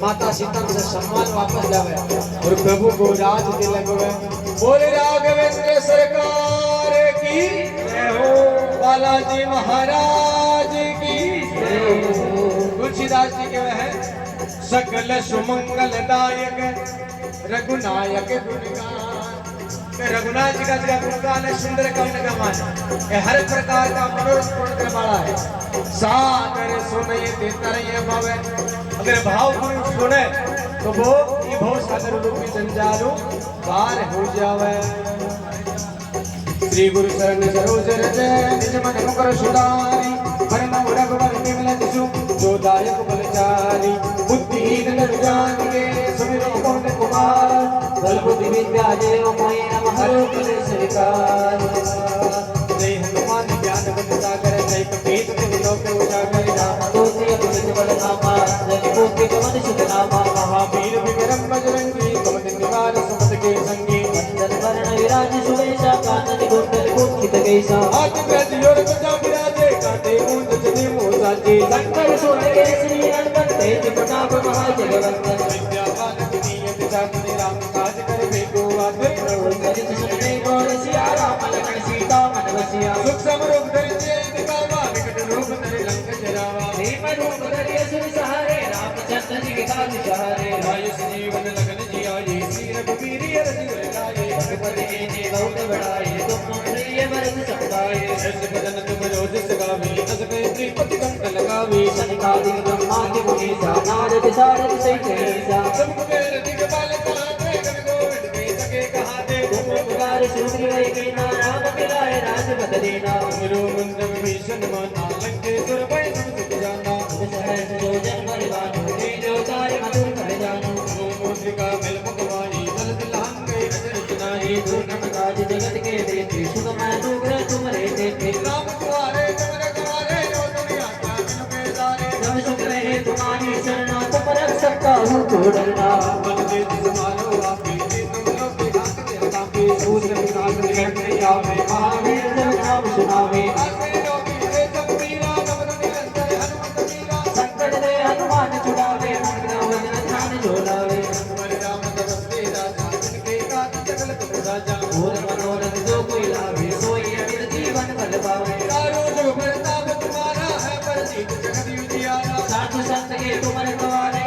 माता सीता से सम्मान वापस लावे और प्रभु को राज तिलक हुए। बोले राघवेंद्र सरकार की जय हो, बालाजी महाराज की जय हो। तुलसीदास जी के वह सकल सुमंगलदायक रघुनायक गुणगान। रघुनाथ जी का गुणगान है, सुंदर कवि का मान है, हर प्रकार का मनोरथ पूर्ण करने वाला है। सागर सुने तरय भव, अगर भाव पूर्ण सुने तो वो ये भव सागर रूपी जंजालू पार हो जावे। श्री गुरु शरण सरोज रज निज मन मुकर सुधारी, परम रघुवर विमल जसु जो दायक बलचारी। बुद्धिहीन नर जान के सुमिरो पवन कुमार, बल बुद्धि विद्या देव मोहि नमः। कलेश विकार जय हनुमान ज्ञान बुद्धि सागर, जय कपीत तिमिर लोक उजागर। राम दूत अतुलित बल धामा, जय कोटि कमल सुत नामा। महावीर विक्रम बजरंगी, कुमति निवार सुमति के संगी। वंदन वरण विराज सुवेशा, कानन कुंडल कुंचित केसा। हाथ में जोर बजा विराजे, कांधे मूंज जने मोसाजे। शंकर सुर केसरी नंदन, तेज प्रताप महाजगवंदन। विद्यावान गुणी चातुर, राम काज करे को आतुर। प्रभु चरित सुनने को रसिया, राम लखन सीता मन बसिया। सुख समरूप धरि दिखावा, विकट रूप धरि लंक जरावा। भीम रूप धरि असुर सहारे, रामचंद्र जी के काज सहारे। आयुष जीवन लगन जियाए, श्री रघुवीर हरषि लाए। रघुपति कीन्ही बहुत बड़ाई, तुम प्रिय भरत सम भाई। जस बदन तुम रोजस गावे, तस कहि श्रीपति कंठ लगावे। सनकादिक ब्रह्मादि मुनीसा, नारद सारद सहित ईसा। तुम कुबेर दिगपाल कहाते, कवि गोविंद कहि सके कहाते। तुम उपकार सुग्रीव कीन्हा, राम मिलाए राजपद दीना। गुरु मंत्र विभीषण माना, लंकेश्वर भय सब सुख जाना। सहस्र योजन बलवान, तेजो तारे मधुर फल जानो। मुद्रिका मिल मुखवाणी, जल दिलांग गए अजर सुनाई। दुर्गम काज जगत के देते, सुगम अनुग्रह तुम्हारे देते। राम तुम्हारे चमर तुम्हारे, जो दुनिया क्या बिन पैसारे। सब सुख रहे तुम्हारी शरणा, तुम रक्षक काहू को डरना। बल देति संभालो आपे, तुम लोग विघात के तापे। सूत्र विनाश निकट नहीं आवे, महावीर जब नाम सुनावे। आसे जोगी वे सब पीरा, नव निरंतर हनुमत वीरा। संकट दे हनुमान छुड़ावे, मन वचन ध्यान जो लावे। हरि राम तपस्वी राजा, जिनके काज सकल तुम राजा। और मनोरथ जो कोई लावे, सोई अमित जीवन फल पावे। चारों जुग प्रताप तुम्हारा है, परसिद्ध जगत उजियारा। साधु संत के तुम रखवारे,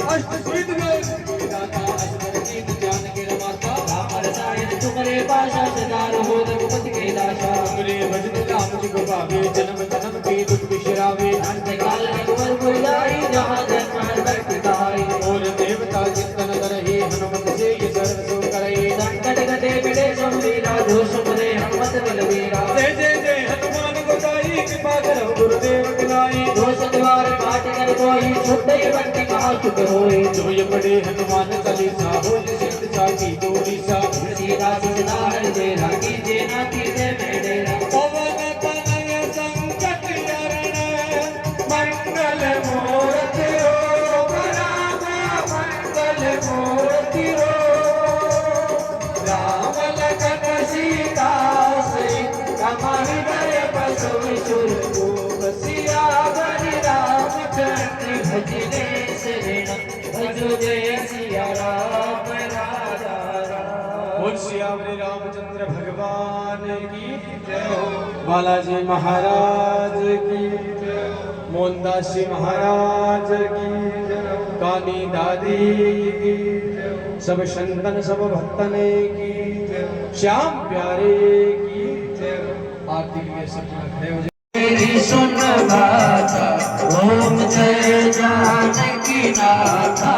अष्ट सिद्धि में दाता। असवर कीन जान के माता, राम रसायन तुम्हारे पाशा। सदा रहो रघुपति के दासा। तुमरे भजन राम जी को पावे, जन्म जन्म के दुख बिसरावे। अंत काल रघुवर पुर जाई, जहाँ जन्म हर भक्त कहाई। और देवता चिंतन करहि, हनुमत से ये सर्व सुख करहि। संकट गते मिटे सब वीरा, जो सुमरे हनुमत बलवीरा। जय जय जय हनुमान गोसाई, कृपा करो गुरुदेव की। जो सतवार पाठ कर कोई, छुट्टे बंटी कहा चुक होई। जो ये पढ़े हनुमान चालीसा, हो सिद्ध साखी गौरीसा। तुलसीदास सदा हरि तेरा, कीजे ना कीजे मेरा। पवन तनय संकट हरण, मंगल मूर्ति हो। राम मंगल मूर्ति हो। राम लखन सीता सहित, हृदय बसु विशुर बसिया। हरि रामचंद्र भजले शरण, भजो जय सिया राम राजा राम। बोल सियावरे रामचंद्र भगवान की जय हो। बालाजी महाराज की जय हो। मोहनदास जी महाराज की जय हो। काली दादी की जय हो। सब संतन सब भक्तन की जय हो। श्याम प्यारे की जय हो। आरती के लिए सब खड़े हो जाए। मेरी सुन गाथा, ओम जय जानकी नाथा।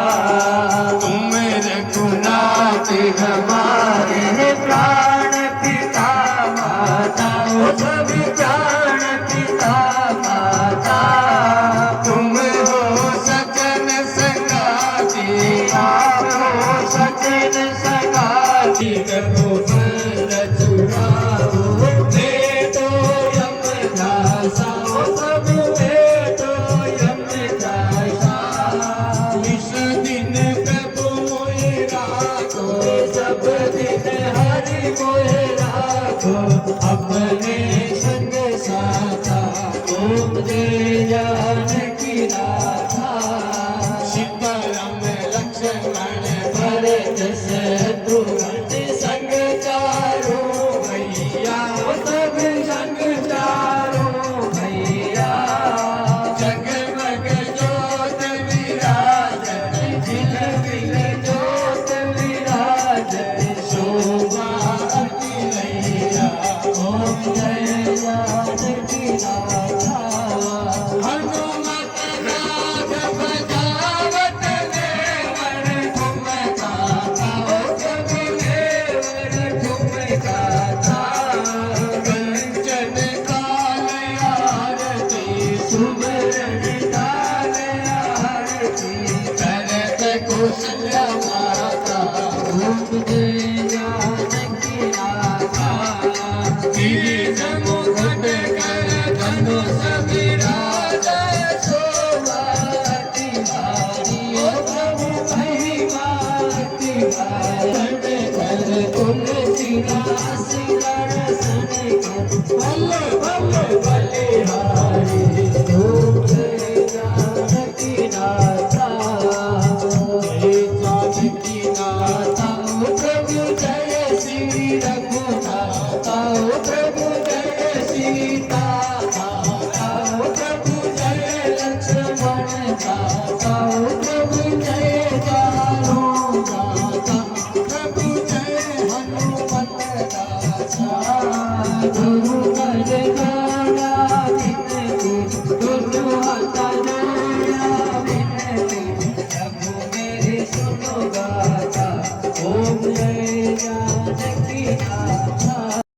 तुम रघुनाथ हमारे, प्राण पिता माता। ओ सभी प्राण पिता माता। तुम हो सजन संगाती, आप हो सजन संगाती। रघुबर रघुराओ, दे दो यमदासा। ओ सब दे दो यमदासा। इस दिन प्रभु मोहि राखो, सब शत्रुघ्न संग चारो भैया सब संग चारो भैया जगमग ज्योत विराजत झिलमिल ज्योत विराजत शोभा अतिलैया ओम जय जानकी नाथा हनुमत राग बजावत देवर ठुमका था जग देवर ठुमका था कंचन काल आरती सुमरन काल आरती करत कुशल माता ओम जय जानकी नाथा गिरिज मुकुट कर धनुष विराज शोभा अति भारी ओ प्रभु महिमा अति भारी कर तुलसीदास दर्शन कर बल्ले बल्ले बलिहारी ओम जय जानकी नाथा जय जानकी नाथा ओ प्रभु जय श्री रघुनाथा ओ प्रभु जय सीता माता ओ प्रभु जय लक्ष्मण दाता ओ प्रभु जय जानो दाता प्रभु जय हनुमत दाता गुरु कर गाना विनती गुरु हाथ जोड़ा विनती प्रभु मेरी सुनो गाता ओम जय जानकी